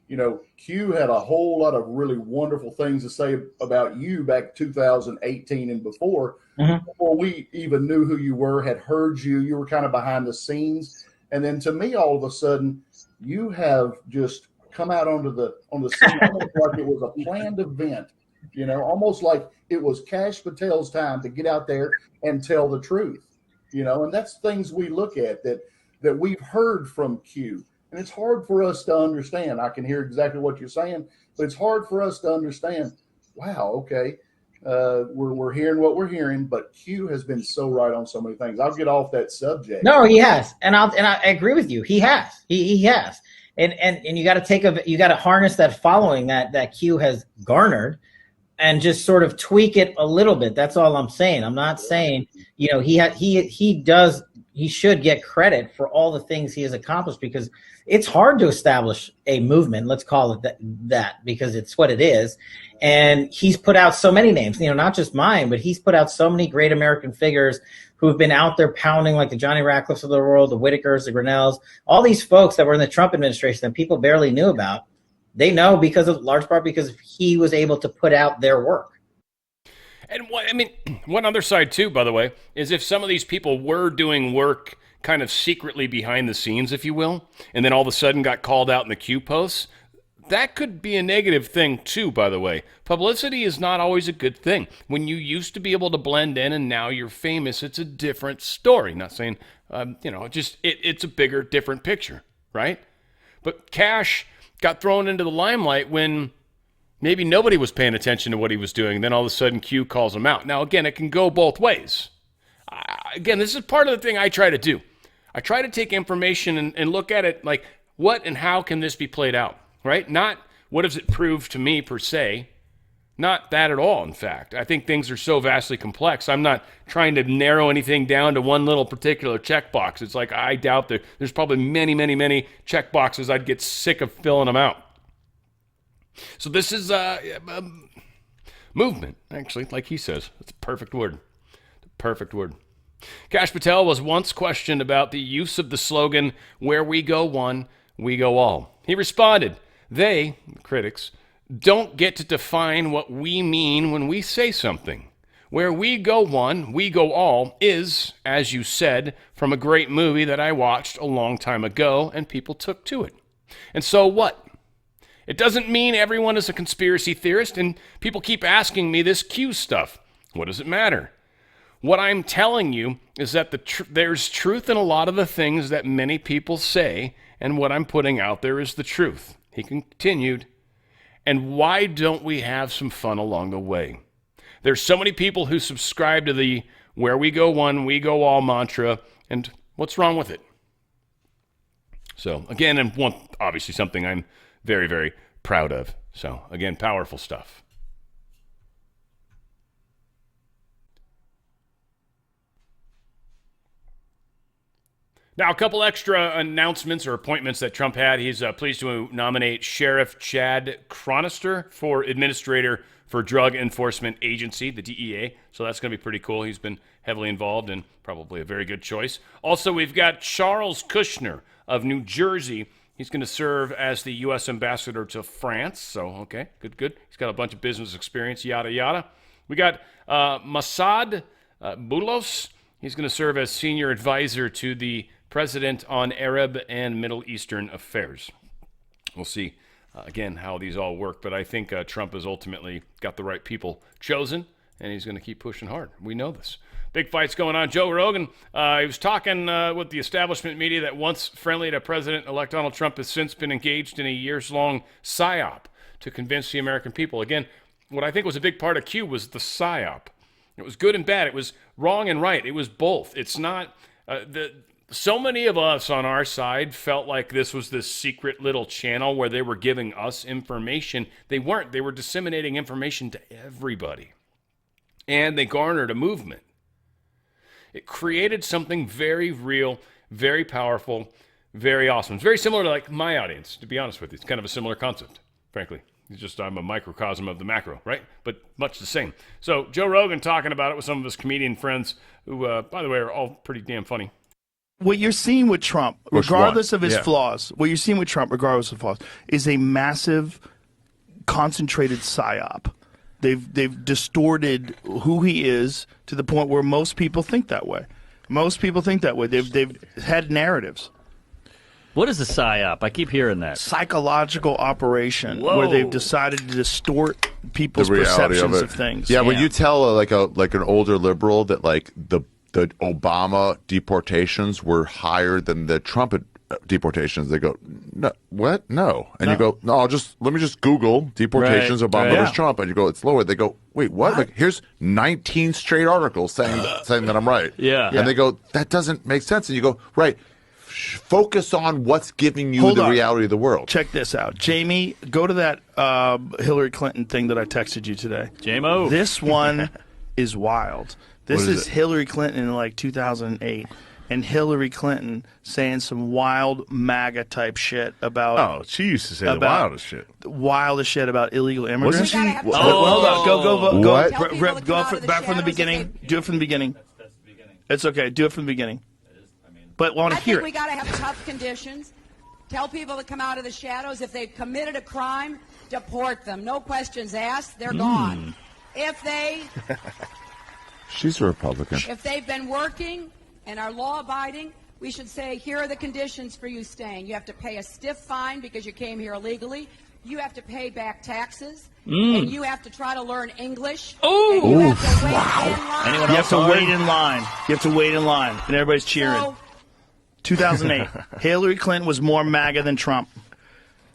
You know, Q had a whole lot of really wonderful things to say about you back 2018 and before, before we even knew who you were, had heard you. You were kind of behind the scenes. And then to me, all of a sudden, you have just come out on the scene almost like it was a planned event, you know, almost like it was Kash Patel's time to get out there and tell the truth, you know, and that's things we look at that we've heard from Q. And it's hard for us to understand. I can hear exactly what you're saying, but it's hard for us to understand. Wow, okay, we're hearing what we're hearing, but Q has been so right on so many things. I'll get off that subject. No, he has, and I agree with you. He has, he has, and you got to harness that following that Q has garnered, and just sort of tweak it a little bit. That's all I'm saying. I'm not saying, you know, he should get credit for all the things he has accomplished, because it's hard to establish a movement. Let's call it that because it's what it is. And he's put out so many names, you know, not just mine, but he's put out so many great American figures who have been out there pounding, like the Johnny Ratcliffes of the world, the Whitakers, the Grinnells, all these folks that were in the Trump administration that people barely knew about. They know because of large part because he was able to put out their work. And one other side too, by the way, is if some of these people were doing work kind of secretly behind the scenes, if you will, and then all of a sudden got called out in the Q posts, that could be a negative thing too, by the way. Publicity is not always a good thing. When you used to be able to blend in and now you're famous, it's a different story. Not saying, it's a bigger, different picture, right? But Kash got thrown into the limelight when maybe nobody was paying attention to what he was doing. Then all of a sudden Q calls him out. Now, again, it can go both ways. Again, this is part of the thing I try to do. I try to take information and look at it like, what and how can this be played out, right? Not what does it prove to me per se. Not that at all, in fact. I think things are so vastly complex. I'm not trying to narrow anything down to one little particular checkbox. It's like I doubt that there's probably many, many, many checkboxes. I'd get sick of filling them out. So this is a movement, actually, like he says. It's a perfect word. Perfect word. Kash Patel was once questioned about the use of the slogan, "Where we go one, we go all." He responded, "They, the critics, don't get to define what we mean when we say something. Where we go one, we go all is, as you said, from a great movie that I watched a long time ago and people took to it. And so what? It doesn't mean everyone is a conspiracy theorist, and people keep asking me this Q stuff. What does it matter? What I'm telling you is that there's truth in a lot of the things that many people say, and what I'm putting out there is the truth." He continued, "And why don't we have some fun along the way? There's so many people who subscribe to the 'where we go one, we go all' mantra, and what's wrong with it?" So, again, and obviously something I'm very, very proud of. So, again, powerful stuff. Now, a couple extra announcements or appointments that Trump had. He's pleased to nominate Sheriff Chad Chronister for Administrator for Drug Enforcement Agency, the DEA. So that's going to be pretty cool. He's been heavily involved and probably a very good choice. Also, we've got Charles Kushner of New Jersey. He's going to serve as the U.S. ambassador to France. So, okay, good. He's got a bunch of business experience, yada, yada. We got Massad Boulos. He's going to serve as senior advisor to the president on Arab and Middle Eastern affairs. We'll see, again, how these all work. But I think Trump has ultimately got the right people chosen, and he's going to keep pushing hard. We know this. Big fights going on. Joe Rogan, he was talking with the establishment media that once friendly to President-elect Donald Trump has since been engaged in a years-long psyop to convince the American people. Again, what I think was a big part of Q was the psyop. It was good and bad. It was wrong and right. It was both. It's not so many of us on our side felt like this was this secret little channel where they were giving us information. They weren't. They were disseminating information to everybody. And they garnered a movement. It created something very real, very powerful, very awesome. It's very similar to like my audience, to be honest with you. It's kind of a similar concept, frankly. It's just I'm a microcosm of the macro, right? But much the same. So Joe Rogan talking about it with some of his comedian friends who, by the way, are all pretty damn funny. what you're seeing with Trump, Which regardless one? of his Yeah. flaws, what you're seeing with Trump, regardless of flaws, is a massive, concentrated psyop. They've distorted who he is to the point where most people think that way. Most people think that way. They've had narratives. What is a psyop? I keep hearing that. Psychological operation Whoa. where they've decided to distort people's The reality perceptions it. of things. Yeah, when you tell like an older liberal that like the Obama deportations were higher than the Trump deportations, they go, no, what? No, and you go, no, let me just Google deportations Right, Obama right. versus Trump, and you go, it's lower. They go, wait, what? Like, here's 19 straight articles saying that I'm right. Yeah. and they go, that doesn't make sense, and you go, right. Focus on what's giving you Hold the on. reality of the world. Check this out. Jamie, go to that Hillary Clinton thing that I texted you today. JMO. This one is wild. This What is is it? Hillary Clinton in like 2008. And Hillary Clinton saying some wild MAGA type shit about. Oh, she used to say the about- wildest shit. Wildest shit about illegal immigrants. Wasn't she? Hold on. Go. What? Back from the beginning. Do it from the beginning. It's okay. Do it from the beginning. But want I to hear think we it. got to have tough conditions. Tell people to come out of the shadows. If they've committed a crime, deport them. No questions asked. They're gone. If She's a Republican. they've been working and are law-abiding, we should say, here are the conditions for you staying. You have to pay a stiff fine because you came here illegally. You have to pay back taxes. And you have to try to learn English. Ooh. And you have to wait in line. Anyone You have else to hard? wait in line. You have to wait in line. And everybody's cheering. So, 2008. Hillary Clinton was more MAGA than Trump.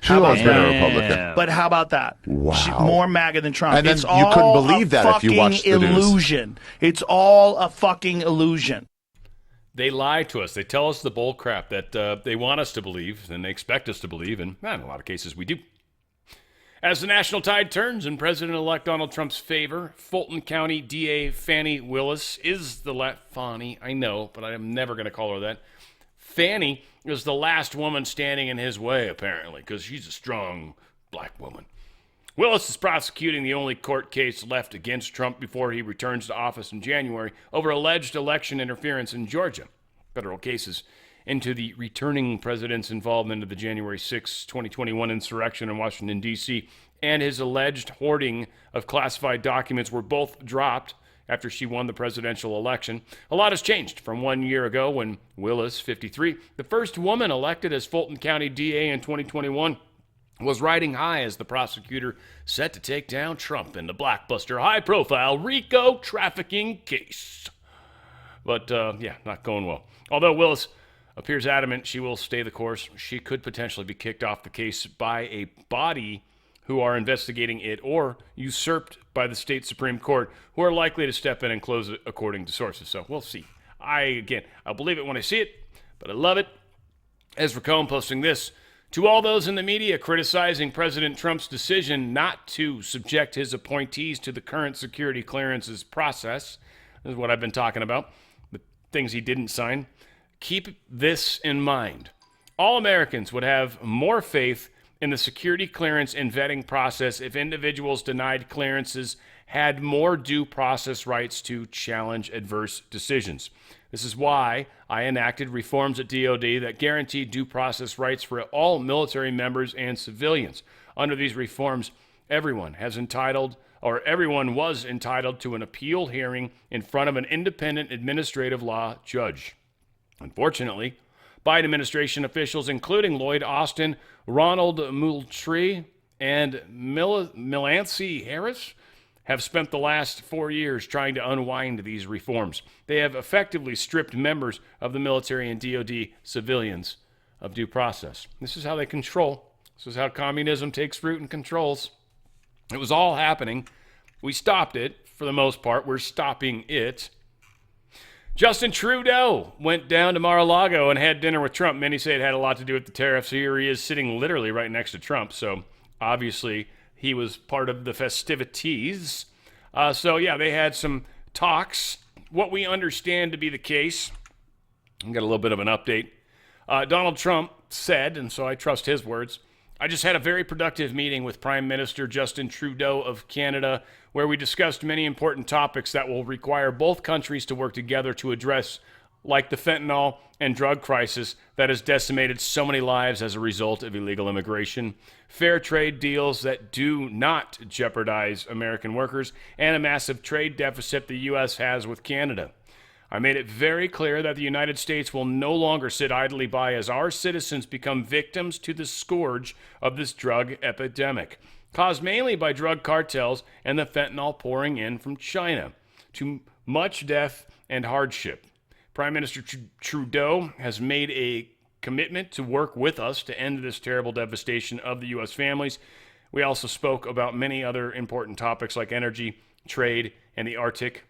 How about that? a Republican? But how about that? Wow. More MAGA than Trump. And then it's you all couldn't believe a that if you fucking watched the news. illusion. It's all a fucking illusion. They lie to us. They tell us the bull crap that they want us to believe, and they expect us to believe, and in a lot of cases we do. As the national tide turns in President-elect Donald Trump's favor, Fulton County DA Fannie Willis is Fannie, I know, but I'm never going to call her that. Fannie is the last woman standing in his way, apparently, because she's a strong black woman. Willis is prosecuting the only court case left against Trump before he returns to office in January over alleged election interference in Georgia. Federal cases into the returning president's involvement in the January 6, 2021 insurrection in Washington, D.C., and his alleged hoarding of classified documents were both dropped after she won the presidential election. A lot has changed from 1 year ago when Willis, 53, the first woman elected as Fulton County DA in 2021, was riding high as the prosecutor set to take down Trump in the blockbuster high-profile RICO trafficking case. But, not going well. Although Willis appears adamant she will stay the course, she could potentially be kicked off the case by a body who are investigating it or usurped by the state Supreme Court, who are likely to step in and close it, according to sources. So we'll see. I'll believe it when I see it, but I love it. Ezra Cohen posting this. To all those in the media criticizing President Trump's decision not to subject his appointees to the current security clearances process, this is what I've been talking about, the things he didn't sign, keep this in mind. All Americans would have more faith in the security clearance and vetting process if individuals denied clearances had more due process rights to challenge adverse decisions. This is why I enacted reforms at DOD that guarantee due process rights for all military members and civilians. Under these reforms, everyone was entitled to an appeal hearing in front of an independent administrative law judge. Unfortunately, Biden administration officials, including Lloyd Austin, Ronald Moultrie, and Milancy Harris, have spent the last 4 years trying to unwind these reforms. They have effectively stripped members of the military and DOD civilians of due process. This is how they control. This is how communism takes root and controls. It was all happening. We stopped it for the most part. We're stopping it. Justin Trudeau went down to Mar-a-Lago and had dinner with Trump. Many say it had a lot to do with the tariffs. Here he is sitting literally right next to Trump. So obviously he was part of the festivities. They had some talks. What we understand to be the case, I got a little bit of an update. Donald Trump said, and so I trust his words, I just had a very productive meeting with Prime Minister Justin Trudeau of Canada, where we discussed many important topics that will require both countries to work together to address like the fentanyl and drug crisis that has decimated so many lives as a result of illegal immigration, fair trade deals that do not jeopardize American workers, and a massive trade deficit the U.S. has with Canada. I made it very clear that the United States will no longer sit idly by as our citizens become victims to the scourge of this drug epidemic, caused mainly by drug cartels and the fentanyl pouring in from China, to much death and hardship. Prime Minister Trudeau has made a commitment to work with us to end this terrible devastation of the U.S. families. We also spoke about many other important topics like energy, trade, and the Arctic.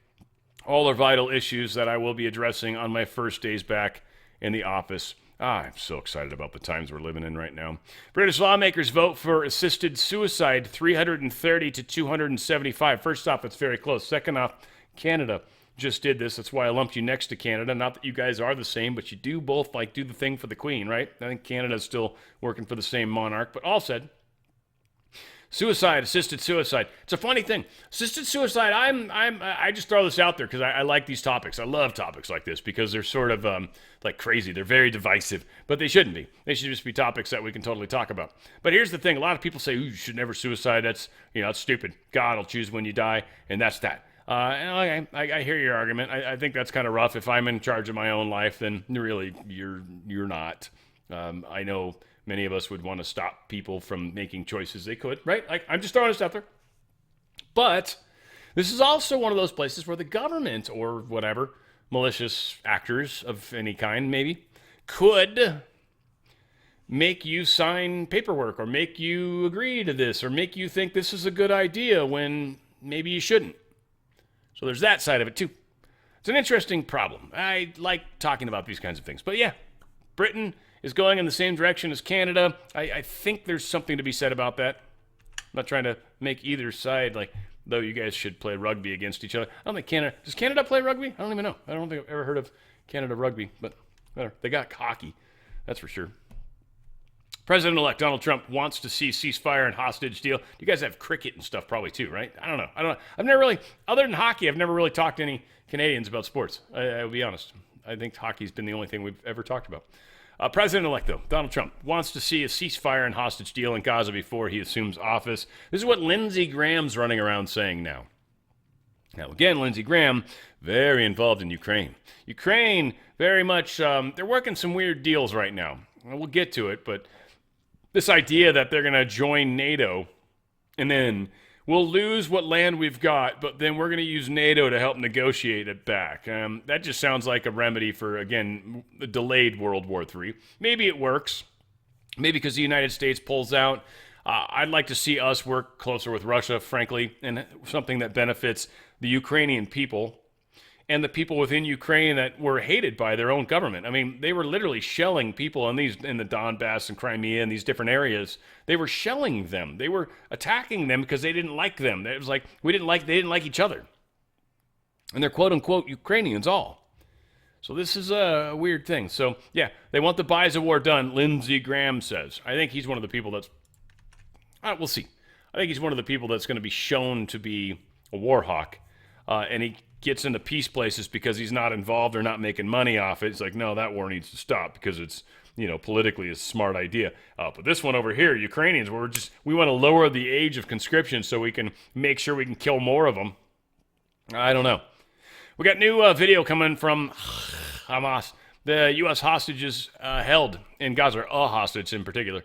All are vital issues that I will be addressing on my first days back in the office. I'm so excited about the times we're living in right now. British lawmakers vote for assisted suicide, 330 to 275. First off, it's very close. Second off, Canada just did this. That's why I lumped you next to Canada. Not that you guys are the same, but you do both do the thing for the Queen, right? I think Canada's still working for the same monarch. But all said, suicide, assisted suicide. It's a funny thing. Assisted suicide, I just throw this out there because I like these topics. I love topics like this because they're sort of like crazy. They're very divisive, but they shouldn't be. They should just be topics that we can totally talk about. But here's the thing. A lot of people say, ooh, you should never suicide. That's stupid. God will choose when you die, and that's that. And I hear your argument. I think that's kind of rough. If I'm in charge of my own life, then really you're not. I know many of us would want to stop people from making choices they could, right? Like, I'm just throwing this out there. But this is also one of those places where the government or whatever, malicious actors of any kind maybe, could make you sign paperwork or make you agree to this or make you think this is a good idea when maybe you shouldn't. So there's that side of it too. It's an interesting problem. I like talking about these kinds of things. But yeah, Britain is going in the same direction as Canada. I think there's something to be said about that. I'm not trying to make either side though you guys should play rugby against each other. I don't think Canada, does Canada play rugby? I don't even know. I don't think I've ever heard of Canada rugby, but whatever. They got hockey. That's for sure. President-elect Donald Trump wants to see ceasefire and hostage deal. You guys have cricket and stuff probably too, right? I don't know. I've never really, other than hockey, I've never really talked to any Canadians about sports. I will be honest. I think hockey's been the only thing we've ever talked about. President-elect, though, Donald Trump, wants to see a ceasefire and hostage deal in Gaza before he assumes office. This is what Lindsey Graham's running around saying now. Now, again, Lindsey Graham, very involved in Ukraine. Ukraine, very much, they're working some weird deals right now. We'll get to it, but this idea that they're going to join NATO and then we'll lose what land we've got, but then we're going to use NATO to help negotiate it back. That just sounds like a remedy for, again, a delayed World War III. Maybe it works. Maybe because the United States pulls out. I'd like to see us work closer with Russia, frankly, and something that benefits the Ukrainian people and the people within Ukraine that were hated by their own government. I mean, they were literally shelling people in the Donbass and Crimea and these different areas. They were shelling them. They were attacking them because they didn't like them. It was like they didn't like each other. And they're quote unquote Ukrainians all. So this is a weird thing. So yeah, they want the buys of war done, Lindsey Graham says. I think he's one of the people that's, we'll see. I think he's one of the people that's going to be shown to be a war hawk. And he gets into peace places because he's not involved or not making money off it. It's like, no, that war needs to stop because it's, politically a smart idea. But this one over here, Ukrainians, we want to lower the age of conscription so we can make sure we can kill more of them. I don't know. We got new video coming from Hamas. The U.S. hostages held in Gaza, a hostage in particular,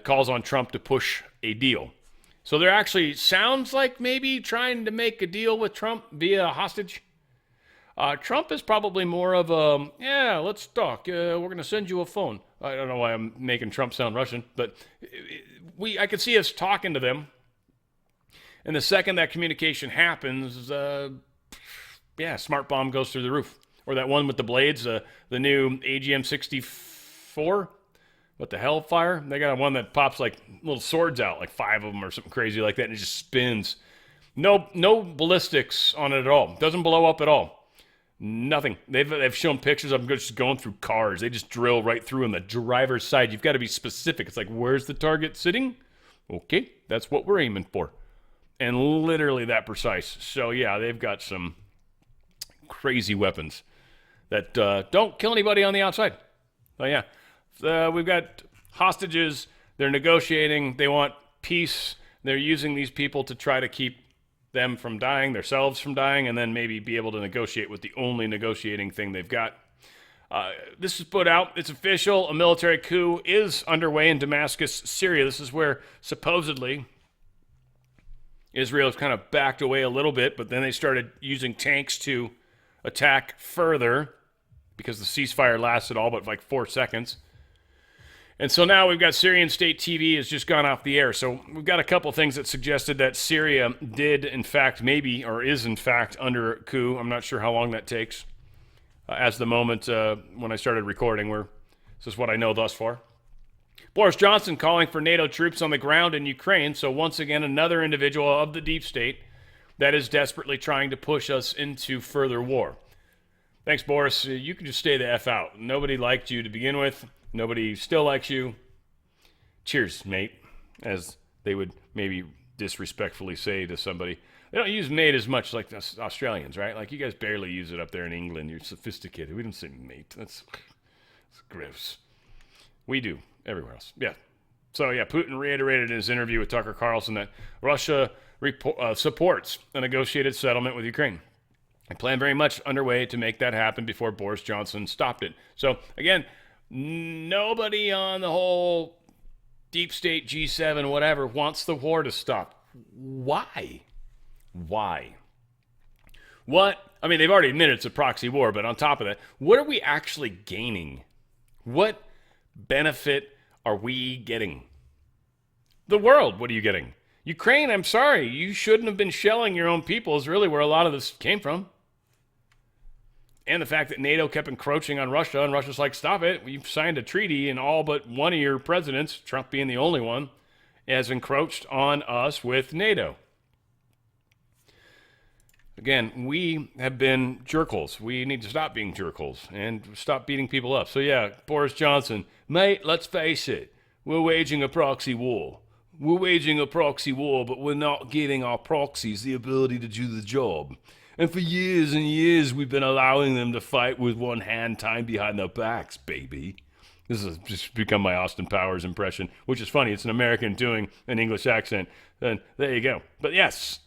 calls on Trump to push a deal. So there actually sounds like maybe trying to make a deal with Trump via hostage. Trump is probably more of a, yeah, let's talk. We're going to send you a phone. I don't know why I'm making Trump sound Russian, but I could see us talking to them. And the second that communication happens, smart bomb goes through the roof. Or that one with the blades, the new AGM-64. What the Hellfire? They got one that pops like little swords out, like 5 of them or something crazy like that, and it just spins. No ballistics on it at all. Doesn't blow up at all. Nothing. They've shown pictures of them just going through cars. They just drill right through on the driver's side. You've got to be specific. It's like, where's the target sitting? Okay, that's what we're aiming for. And literally that precise. So yeah, they've got some crazy weapons. that don't kill anybody on the outside. Oh, yeah. We've got hostages. They're negotiating. They want peace. They're using these people to try to keep them from dying, themselves from dying, and then maybe be able to negotiate with the only negotiating thing they've got. This is put out. It's official. A military coup is underway in Damascus, Syria. This is where supposedly Israel's kind of backed away a little bit, but then they started using tanks to attack further because the ceasefire lasted all but like 4 seconds. And so now we've got Syrian state TV has just gone off the air. So we've got a couple things that suggested that Syria did, in fact, maybe, or is, in fact, under a coup. I'm not sure how long that takes. As the moment when I started recording, this is what I know thus far. Boris Johnson calling for NATO troops on the ground in Ukraine. So once again, another individual of the deep state that is desperately trying to push us into further war. Thanks, Boris. You can just stay the F out. Nobody liked you to begin with. Nobody still likes you. Cheers, mate, as they would maybe disrespectfully say to somebody. They don't use mate as much like us Australians, right? Like, you guys barely use it up there in England. You're sophisticated. We don't say mate. That's gross. We do everywhere else. Yeah. So, yeah, Putin reiterated in his interview with Tucker Carlson that Russia supports a negotiated settlement with Ukraine. A plan very much underway to make that happen before Boris Johnson stopped it. So, again, nobody on the whole deep state, G7, whatever, wants the war to stop. Why? Why? What? I mean, they've already admitted it's a proxy war, but on top of that, what are we actually gaining? What benefit are we getting? The world, what are you getting? Ukraine, I'm sorry, you shouldn't have been shelling your own people is really where a lot of this came from. And the fact that NATO kept encroaching on Russia, and Russia's like, stop it. We've signed a treaty, and all but one of your presidents, Trump being the only one, has encroached on us with NATO. Again, we have been jerkholes. We need to stop being jerkholes and stop beating people up. So yeah, Boris Johnson, mate, let's face it. We're waging a proxy war. We're waging a proxy war, but we're not giving our proxies the ability to do the job. And for years and years, we've been allowing them to fight with one hand tied behind their backs, baby. This has just become my Austin Powers impression, which is funny. It's an American doing an English accent. And there you go. But yes,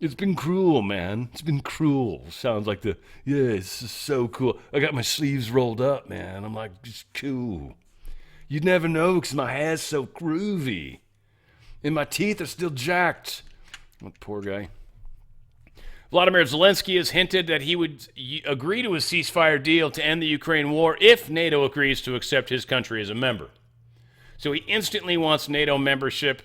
it's been cruel, man. It's been cruel. Sounds like this is so cool. I got my sleeves rolled up, man. I'm like, just cool. You'd never know because my hair's so groovy. And my teeth are still jacked. Oh, poor guy. Vladimir Zelensky has hinted that he would agree to a ceasefire deal to end the Ukraine war if NATO agrees to accept his country as a member. So he instantly wants NATO membership,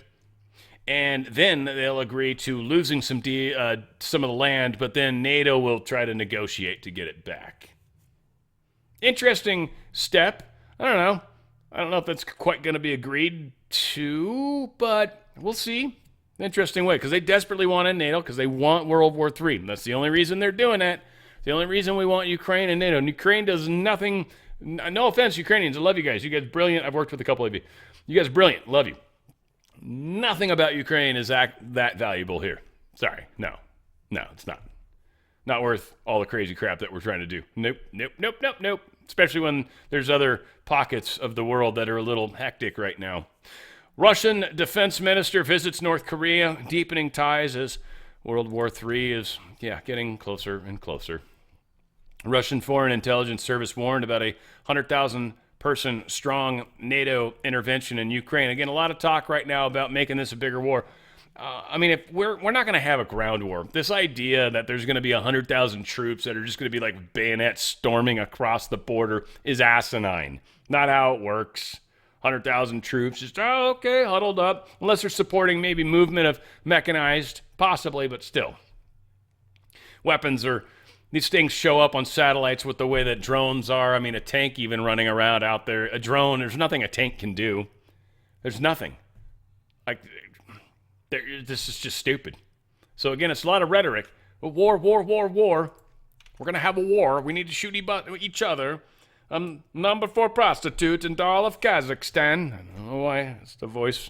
and then they'll agree to losing some of the land, but then NATO will try to negotiate to get it back. Interesting step. I don't know. I don't know if that's quite going to be agreed to, but we'll see. Interesting way, because they desperately want in NATO, because they want World War III. That's the only reason they're doing that. The only reason we want Ukraine and NATO. And Ukraine does nothing. No offense, Ukrainians. I love you guys. You guys brilliant. I've worked with a couple of you. You guys brilliant. Love you. Nothing about Ukraine is that valuable here. Sorry. No, it's not. Not worth all the crazy crap that we're trying to do. Nope. Especially when there's other pockets of the world that are a little hectic right now. Russian defense minister visits North Korea, deepening ties as World War III is, getting closer and closer. Russian Foreign Intelligence Service warned about a 100,000-person strong NATO intervention in Ukraine. Again, a lot of talk right now about making this a bigger war. If we're not going to have a ground war. This idea that there's going to be 100,000 troops that are just going to be like bayonets storming across the border is asinine. Not how it works. 100,000 troops, just, huddled up. Unless they're supporting maybe movement of mechanized, possibly, but still. These things show up on satellites with the way that drones are. A tank even running around out there. A drone, there's nothing a tank can do. There's nothing. This is just stupid. So again, it's a lot of rhetoric. War. We're going to have a war. We need to shoot each other. Number 4 prostitute in all of Kazakhstan. I don't know why. It's the voice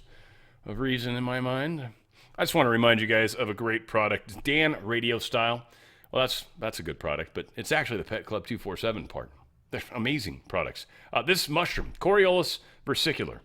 of reason in my mind. I just want to remind you guys of a great product, Dan Radio Style. Well, that's a good product, but it's actually the Pet Club 247 part. They're amazing products. This mushroom, Coriolus versicolor,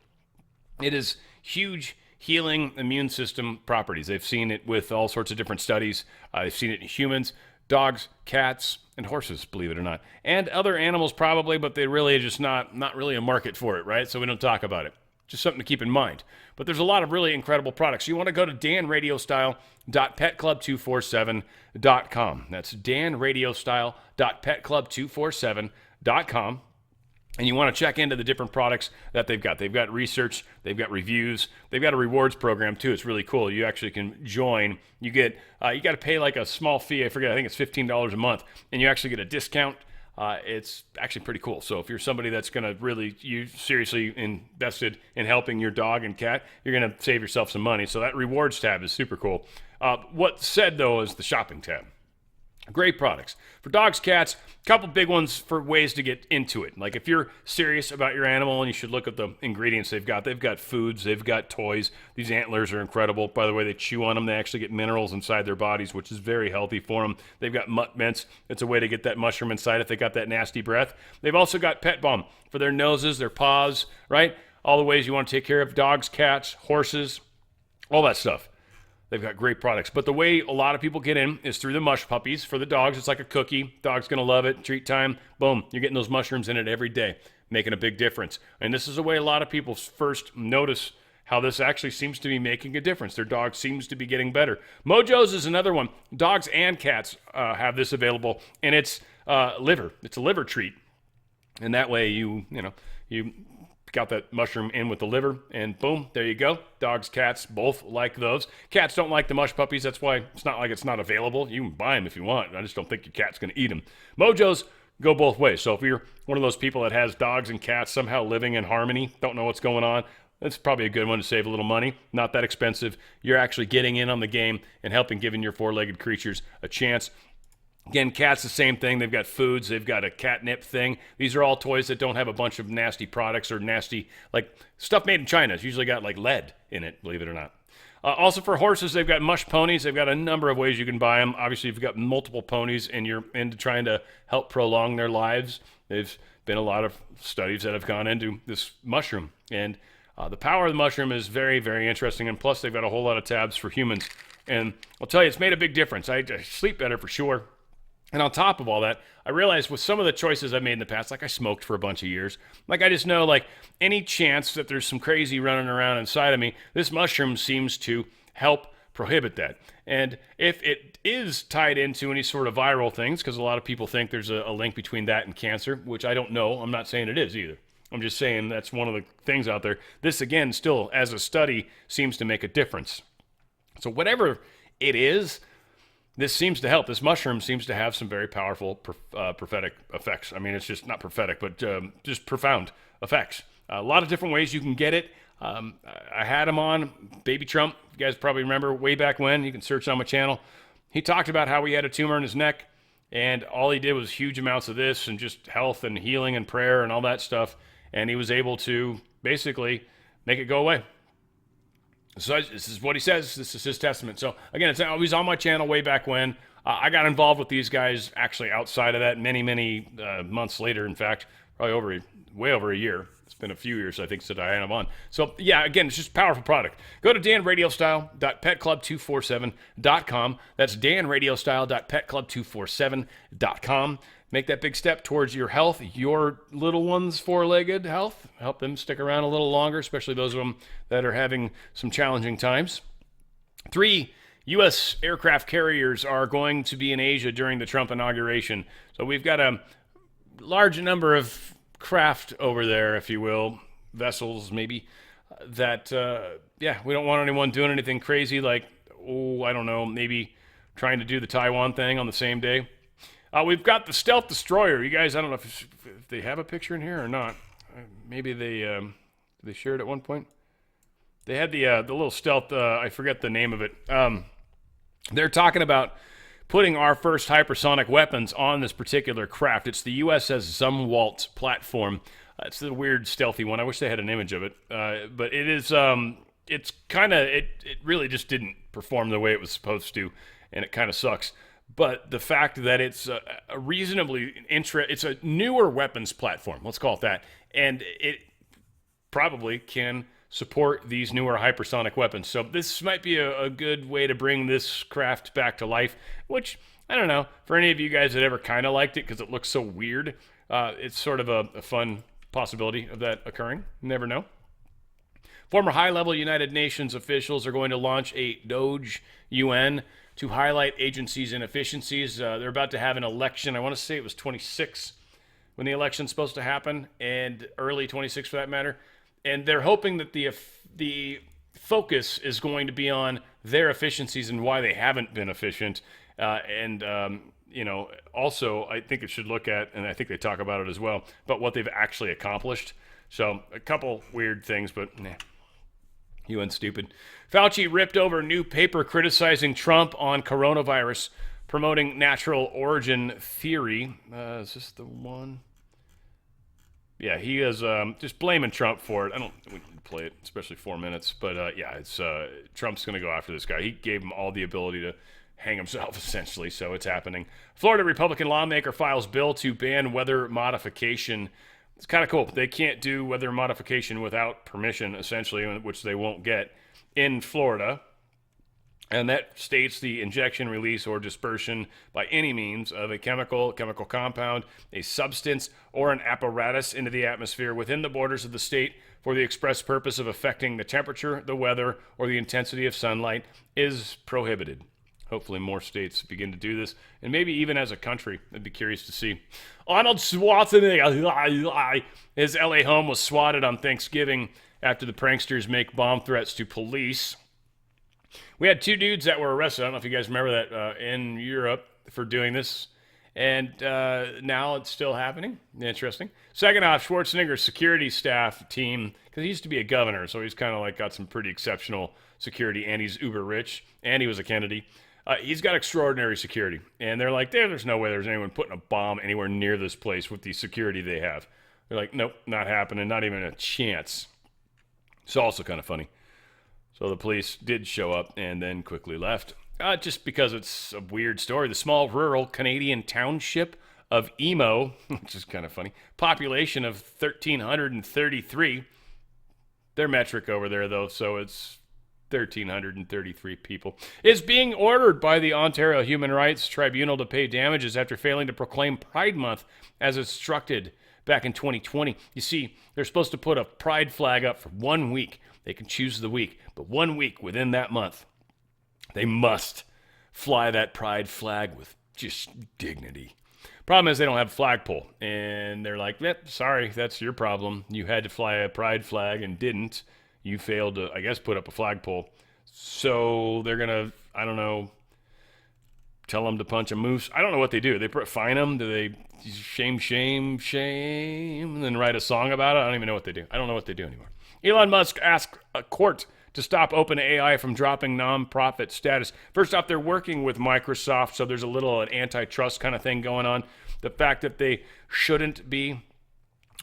it is huge healing immune system properties. They've seen it with all sorts of different studies. They've seen it in humans, dogs, cats, and horses, believe it or not. And other animals probably, but they really are just not really a market for it, right? So we don't talk about it. Just something to keep in mind. But there's a lot of really incredible products. You want to go to danradiostyle.petclub247.com. That's danradiostyle.petclub247.com. And you want to check into the different products that they've got. They've got research, they've got reviews, they've got a rewards program too. It's really cool. You actually can join. You get you got to pay like a small fee. I forget. I think it's $15 a month, and you actually get a discount. It's actually pretty cool. So if you're somebody that's going to really, you seriously invested in helping your dog and cat, you're going to save yourself some money. So that rewards tab is super cool. What's said though is the shopping tab. Great products. For dogs, cats, a couple big ones for ways to get into it. Like if you're serious about your animal, and you should look at the ingredients they've got. They've got foods, they've got toys. These antlers are incredible. By the way, they chew on them. They actually get minerals inside their bodies, which is very healthy for them. They've got mutt mints. It's a way to get that mushroom inside if they got that nasty breath. They've also got pet balm for their noses, their paws, right? All the ways you want to take care of dogs, cats, horses, all that stuff. They've got great products. But the way a lot of people get in is through the mush puppies. For the dogs, it's like a cookie. Dog's going to love it. Treat time. Boom. You're getting those mushrooms in it every day, making a big difference. And this is a way a lot of people first notice how this actually seems to be making a difference. Their dog seems to be getting better. Mojo's is another one. Dogs and cats have this available, and it's liver. It's a liver treat. And that way you got that mushroom in with the liver, and boom, there you go. Dogs, cats, both like those. Cats don't like the mush puppies. That's why it's not like it's not available. You can buy them if you want. I just don't think your cat's going to eat them. Mojo's go both ways. So if you're one of those people that has dogs and cats somehow living in harmony, don't know what's going on, that's probably a good one to save a little money. Not that expensive. You're actually getting in on the game and helping giving your four-legged creatures a chance. Again, cats, the same thing. They've got foods. They've got a catnip thing. These are all toys that don't have a bunch of nasty products or nasty, like, stuff made in China. It's usually got, like, lead in it, believe it or not. Also for horses, they've got mush ponies. They've got a number of ways you can buy them. Obviously, if you've got multiple ponies and you're into trying to help prolong their lives, there's been a lot of studies that have gone into this mushroom. And the power of the mushroom is very, very interesting. And plus, they've got a whole lot of tabs for humans. And I'll tell you, it's made a big difference. I sleep better for sure. And on top of all that, I realized with some of the choices I've made in the past, like I smoked for a bunch of years, like I just know, like any chance that there's some crazy running around inside of me, this mushroom seems to help prohibit that. And if it is tied into any sort of viral things, because a lot of people think there's a link between that and cancer, which I don't know. I'm not saying it is either. I'm just saying that's one of the things out there. This, again, still, as a study, seems to make a difference. So whatever it is, this seems to help. This mushroom seems to have some very powerful prophetic effects. I mean, it's just not prophetic, but just profound effects. A lot of different ways you can get it. I had him on, Baby Trump. You guys probably remember way back when. You can search on my channel. He talked about how he had a tumor in his neck, and all he did was huge amounts of this and just health and healing and prayer and all that stuff. And he was able to basically make it go away. So this is what he says. This is his testament. So again, it's always on my channel way back when. I got involved with these guys actually outside of that many months later. In fact, probably way over a year. It's been a few years, I think, since I had them on. So yeah, again, it's just a powerful product. Go to danradiostyle.petclub247.com. That's danradiostyle.petclub247.com. Make that big step towards your health, your little ones' four-legged health. Help them stick around a little longer, especially those of them that are having some challenging times. 3 U.S. aircraft carriers are going to be in Asia during the Trump inauguration. So we've got a large number of craft over there, if you will, vessels maybe, that, we don't want anyone doing anything crazy like, I don't know, maybe trying to do the Taiwan thing on the same day. We've got the stealth destroyer. You guys, I don't know if they have a picture in here or not. Maybe they shared at one point. They had the little stealth. I forget the name of it. They're talking about putting our first hypersonic weapons on this particular craft. It's the USS Zumwalt platform. It's a weird stealthy one. I wish they had an image of it, but it is. It's kind of it really just didn't perform the way it was supposed to, and it kind of sucks. but the fact that it's a reasonably it's a newer weapons platform, let's call it that, and it probably can support these newer hypersonic weapons. So this might be a good way to bring this craft back to life, which, I don't know, for any of you guys that ever kind of liked it because it looks so weird, it's sort of a fun possibility of that occurring. You never know. Former high-level United Nations officials are going to launch a Doge UN to highlight agencies' inefficiencies. They're about to have an election. I want to say it was 26 when the election's supposed to happen, and early 26 for that matter. And they're hoping that the focus is going to be on their efficiencies and why they haven't been efficient. Also, I think it should look at, and I think they talk about it as well, but what they've actually accomplished. So a couple weird things, but nah. UN stupid. Fauci ripped over new paper criticizing Trump on coronavirus, promoting natural origin theory. Is this the one? Yeah, he is just blaming Trump for it. We can play it, especially 4 minutes. But it's Trump's going to go after this guy. He gave him all the ability to hang himself, essentially, so it's happening. Florida Republican lawmaker files bill to ban weather modification. It's kind of cool. They can't do weather modification without permission, essentially, which they won't get in Florida. And that states the injection, release, or dispersion by any means of a chemical compound, a substance, or an apparatus into the atmosphere within the borders of the state for the express purpose of affecting the temperature, the weather, or the intensity of sunlight is prohibited. Hopefully more states begin to do this, and maybe even as a country. I'd be curious to see. Arnold Schwarzenegger, his LA home was swatted on Thanksgiving after the pranksters make bomb threats to police. We had 2 dudes that were arrested. I don't know if you guys remember that in Europe for doing this. And now it's still happening. Interesting. Second off, Schwarzenegger's security staff team, because he used to be a governor, so he's kind of like got some pretty exceptional security, and he's uber rich, and he was a Kennedy. He's got extraordinary security. And they're like, there's no way there's anyone putting a bomb anywhere near this place with the security they have. They're like, nope, not happening, not even a chance. It's also kind of funny. So the police did show up and then quickly left. Just because it's a weird story. The small rural Canadian township of Emo, which is kind of funny, population of 1,333. Their metric over there, though, so it's 1,333 people, is being ordered by the Ontario Human Rights Tribunal to pay damages after failing to proclaim Pride Month as instructed back in 2020. You see, they're supposed to put a pride flag up for 1 week. They can choose the week, but 1 week within that month, they must fly that pride flag with just dignity. Problem is they don't have a flagpole, and they're like, yep, sorry, that's your problem. You had to fly a pride flag and didn't. You failed to, I guess, put up a flagpole. So they're going to, I don't know, tell them to punch a moose. I don't know what they do. They fine them? Do they shame, and then write a song about it? I don't even know what they do. I don't know what they do anymore. Elon Musk asked a court to stop OpenAI from dropping nonprofit status. First off, they're working with Microsoft, so there's a little an antitrust kind of thing going on. The fact that they shouldn't be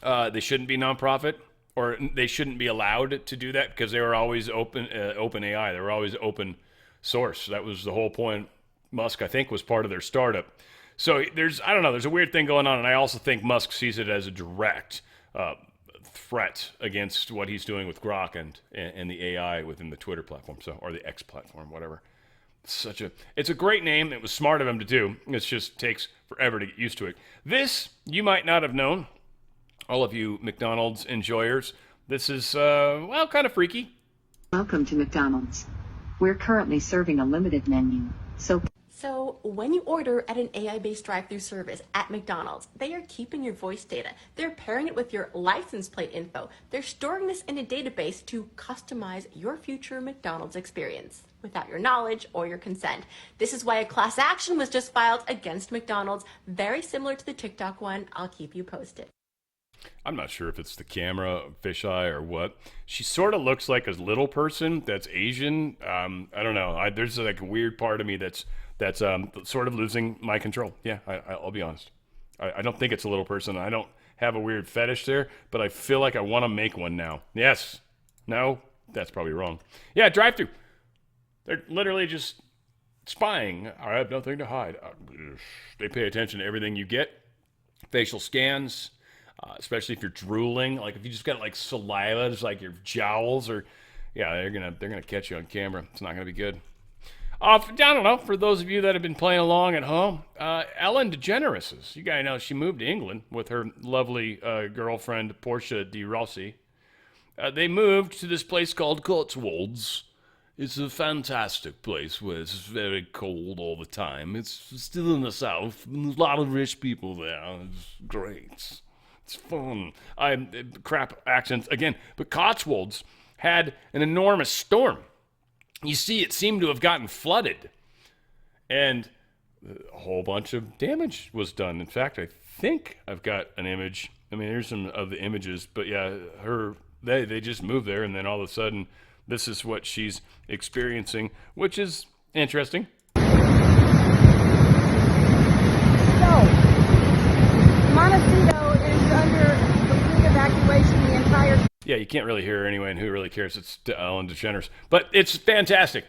nonprofit, or they shouldn't be allowed to do that because they were always OpenAI. They were always open source. That was the whole point. Musk, I think, was part of their startup. So there's a weird thing going on, and I also think Musk sees it as a direct threat against what he's doing with Grok and the AI within the Twitter platform, or the X platform, whatever. It's a great name. It was smart of him to do. It just takes forever to get used to it. This you might not have known, all of you McDonald's enjoyers. This is kind of freaky. Welcome to McDonald's. We're currently serving a limited menu, So when you order at an AI-based drive-thru service at McDonald's, they are keeping your voice data. They're pairing it with your license plate info. They're storing this in a database to customize your future McDonald's experience without your knowledge or your consent. This is why a class action was just filed against McDonald's, very similar to the TikTok one. I'll keep you posted. I'm not sure if it's the camera, fisheye, or what. She sort of looks like a little person that's Asian. I don't know. There's like a weird part of me that's sort of losing my control. Yeah, I'll be honest. I don't think it's a little person. I don't have a weird fetish there, but I feel like I want to make one now. Yes. No? That's probably wrong. Yeah, drive-thru. They're literally just spying. I have nothing to hide. They pay attention to everything you get. Facial scans, especially if you're drooling. Like if you just got like saliva, just like your jowls, or yeah, they're gonna catch you on camera. It's not gonna be good. I don't know. For those of you that have been playing along at home, Ellen DeGeneres, you guys know she moved to England with her lovely girlfriend Portia de Rossi. They moved to this place called Cotswolds. It's a fantastic place where it's very cold all the time. It's still in the south, and there's a lot of rich people there. It's great. It's fun. Crap accents again, but Cotswolds had an enormous storm. You see, it seemed to have gotten flooded, and a whole bunch of damage was done. In fact, I think I've got an image. I mean, here's some of the images, but yeah, they just moved there, and then all of a sudden, this is what she's experiencing, which is interesting. Montecito is under complete evacuation the entire. Yeah, you can't really hear her anyway, and who really cares? It's Ellen DeGeneres. But it's fantastic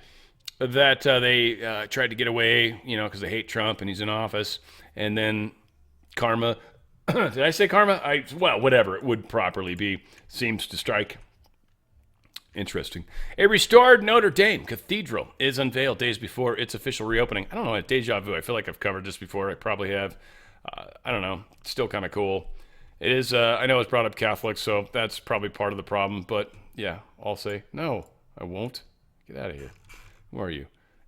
that they tried to get away, because they hate Trump and he's in office. And then karma, did I say karma? Well, whatever it would properly be, seems to strike. Interesting. A restored Notre Dame Cathedral is unveiled days before its official reopening. I don't know, deja vu. I feel like I've covered this before. I probably have. I don't know. It's still kind of cool. It is, I know it's brought up Catholics, so that's probably part of the problem. But yeah, I'll say, no, I won't. Get out of here. Who are you?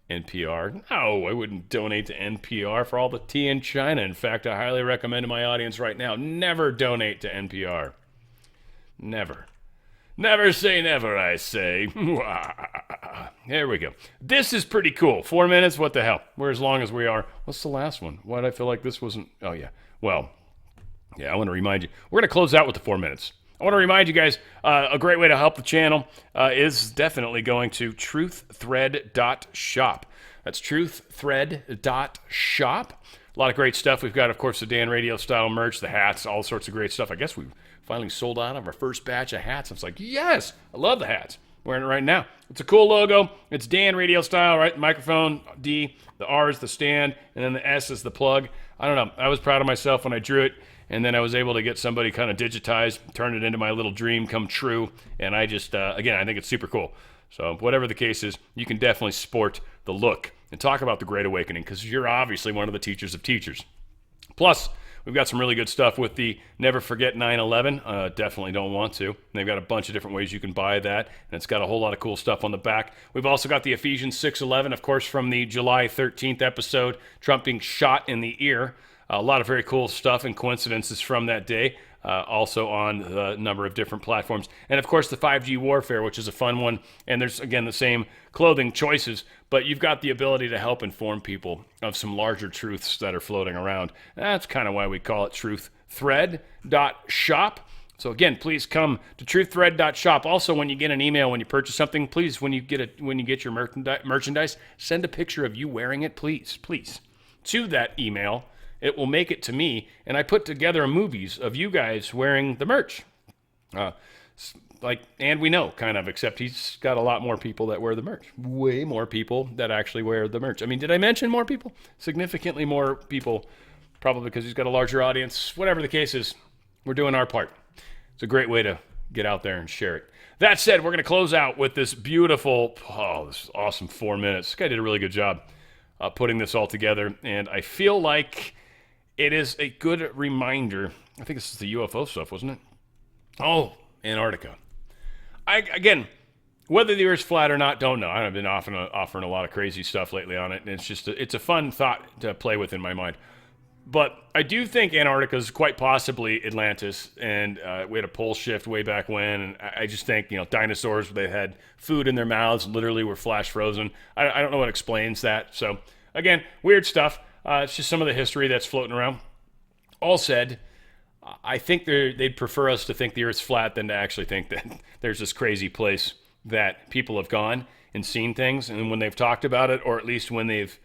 NPR? No, I wouldn't donate to NPR for all the tea in China. In fact, I highly recommend to my audience right now, never donate to NPR. Never. Never say never, I say. There we go. This is pretty cool. 4 minutes? What the hell? We're as long as we are. What's the last one? Why did I feel like this wasn't... Oh, yeah. Well, yeah, I want to remind you. We're going to close out with the 4 minutes. I want to remind you guys, a great way to help the channel is definitely going to truththread.shop. That's truththread.shop. A lot of great stuff. We've got, of course, the Dan Radio style merch, the hats, all sorts of great stuff. I guess we've finally sold out of our first batch of hats. I was like, yes, I love the hats. Wearing it right now. It's a cool logo. It's Dan Radio style, right? Microphone, D, the R is the stand, and then the S is the plug. I don't know. I was proud of myself when I drew it, and then I was able to get somebody kind of digitized, turn it into my little dream come true, and I just, again, I think it's super cool. So whatever the case is, you can definitely sport the look and talk about the Great Awakening because you're obviously one of the teachers of teachers. Plus, we've got some really good stuff with the Never Forget 9/11. Definitely don't want to. And they've got a bunch of different ways you can buy that, and it's got a whole lot of cool stuff on the back. We've also got the Ephesians 6:11, of course, from the July 13th episode, Trump being shot in the ear. A lot of very cool stuff and coincidences from that day. Also on a number of different platforms. And of course the 5G warfare, which is a fun one. And there's, again, the same clothing choices, but you've got the ability to help inform people of some larger truths that are floating around. That's kind of why we call it truththread.shop. So again, please come to truththread.shop. Also, when you get an email, when you purchase something, please, when you get your merchandise, send a picture of you wearing it, please, to that email. It will make it to me, and I put together movies of you guys wearing the merch. And we know, kind of, except he's got a lot more people that wear the merch. Way more people that actually wear the merch. I mean, did I mention more people? Significantly more people, probably because he's got a larger audience. Whatever the case is, we're doing our part. It's a great way to get out there and share it. That said, we're going to close out with this beautiful, this awesome 4 minutes. This guy did a really good job putting this all together, and I feel like it is a good reminder. I think this is the UFO stuff, wasn't it? Oh, Antarctica. Again, whether the Earth's flat or not, don't know. I've been offering a lot of crazy stuff lately on it, and it's a fun thought to play with in my mind. But I do think Antarctica is quite possibly Atlantis, and we had a pole shift way back when, and I just think, dinosaurs, they had food in their mouths, literally were flash frozen. I don't know what explains that. So, again, weird stuff. It's just some of the history that's floating around. All said, I think they'd prefer us to think the Earth's flat than to actually think that there's this crazy place that people have gone and seen things, and when they've talked about it, or at least when they've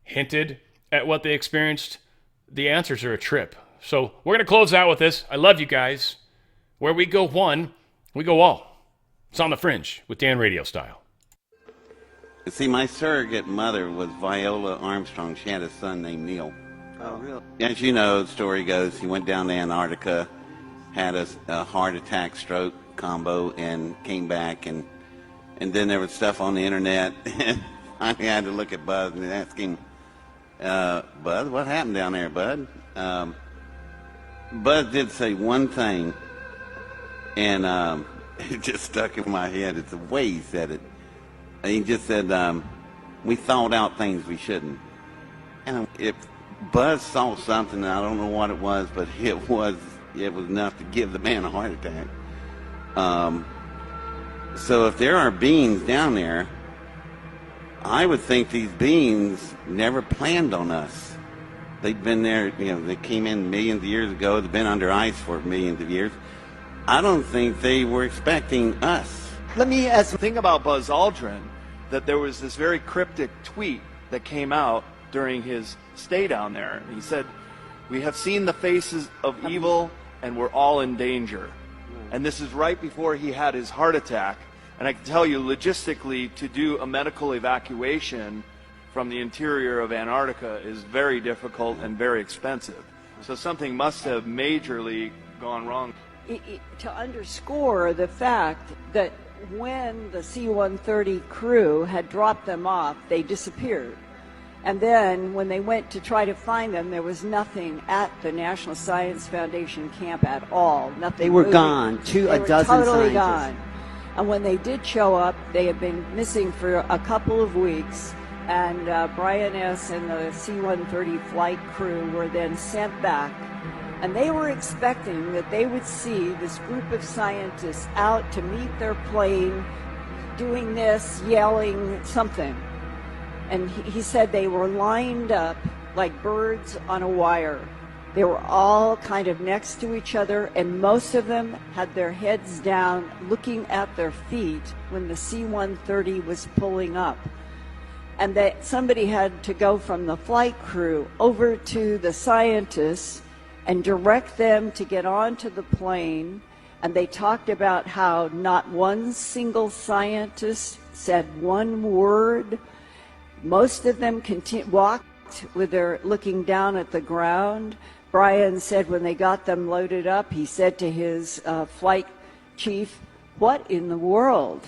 hinted at what they experienced, the answers are a trip. So we're going to close out with this. I love you guys. Where we go one, we go all. It's on the Fringe with Dan Radio Style. See, my surrogate mother was Viola Armstrong. She had a son named Neil. Oh, really? As you know, the story goes, he went down to Antarctica, had a heart attack, stroke combo, and came back. And then there was stuff on the internet. And I had to look at Buzz and ask him, Buzz, what happened down there, Bud? Buzz did say one thing, and it just stuck in my head. It's the way he said it. He just said, we thought out things we shouldn't. And if Buzz saw something, I don't know what it was, but it was enough to give the man a heart attack. So if there are beings down there, I would think these beings never planned on us. They've been there, they came in millions of years ago. They've been under ice for millions of years. I don't think they were expecting us. Let me ask the thing about Buzz Aldrin, that there was this very cryptic tweet that came out during his stay down there. He said, "We have seen the faces of evil and we're all in danger." And this is right before he had his heart attack. And I can tell you, logistically, to do a medical evacuation from the interior of Antarctica is very difficult and very expensive. So something must have majorly gone wrong. To underscore the fact that when the C-130 crew had dropped them off, they disappeared. And then when they went to try to find them, there was nothing at the National Science Foundation camp at all. Nothing. They were moving. gone. They A were dozen totally scientists. gone. And when they did show up, they had been missing for a couple of weeks. And Brian S. and the C-130 flight crew were then sent back. And they were expecting that they would see this group of scientists out to meet their plane, doing this, yelling something. And he said they were lined up like birds on a wire. They were all kind of next to each other, and most of them had their heads down, looking at their feet when the C-130 was pulling up. And that somebody had to go from the flight crew over to the scientists and direct them to get onto the plane. And they talked about how not one single scientist said one word. Most of them walked with their looking down at the ground. Brian said when they got them loaded up, he said to his flight chief, "What in the world?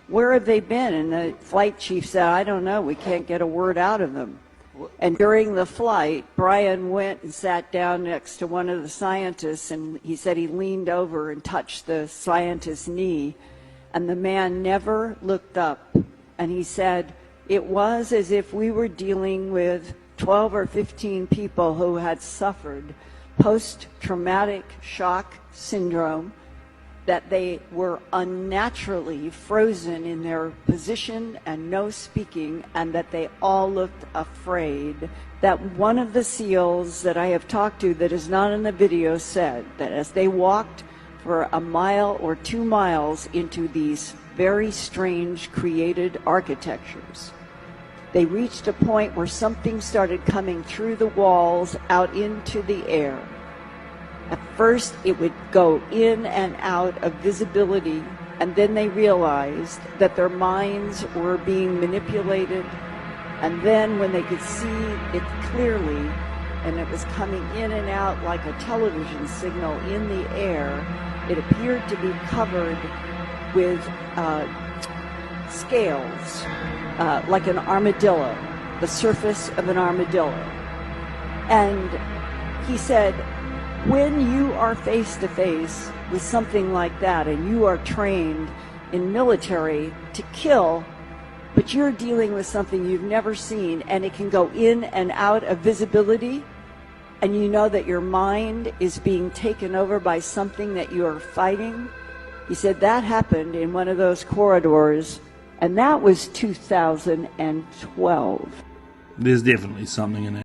Where have they been?" And the flight chief said, "I don't know. We can't get a word out of them." And during the flight, Brian went and sat down next to one of the scientists, and he said he leaned over and touched the scientist's knee, and the man never looked up. And he said, it was as if we were dealing with 12 or 15 people who had suffered post-traumatic shock syndrome, that they were unnaturally frozen in their position and no speaking, and that they all looked afraid. That one of the SEALs that I have talked to that is not in the video said that as they walked for a mile or 2 miles into these very strange created architectures, they reached a point where something started coming through the walls out into the air. At first, it would go in and out of visibility, and then they realized that their minds were being manipulated. And then when they could see it clearly, and it was coming in and out like a television signal in the air, it appeared to be covered with scales, like an armadillo, the surface of an armadillo. And he said, when you are face to face with something like that, and you are trained in military to kill, but you're dealing with something you've never seen, and it can go in and out of visibility, and you know that your mind is being taken over by something that you are fighting. He said that happened in one of those corridors, and that was 2012. There's definitely something in it.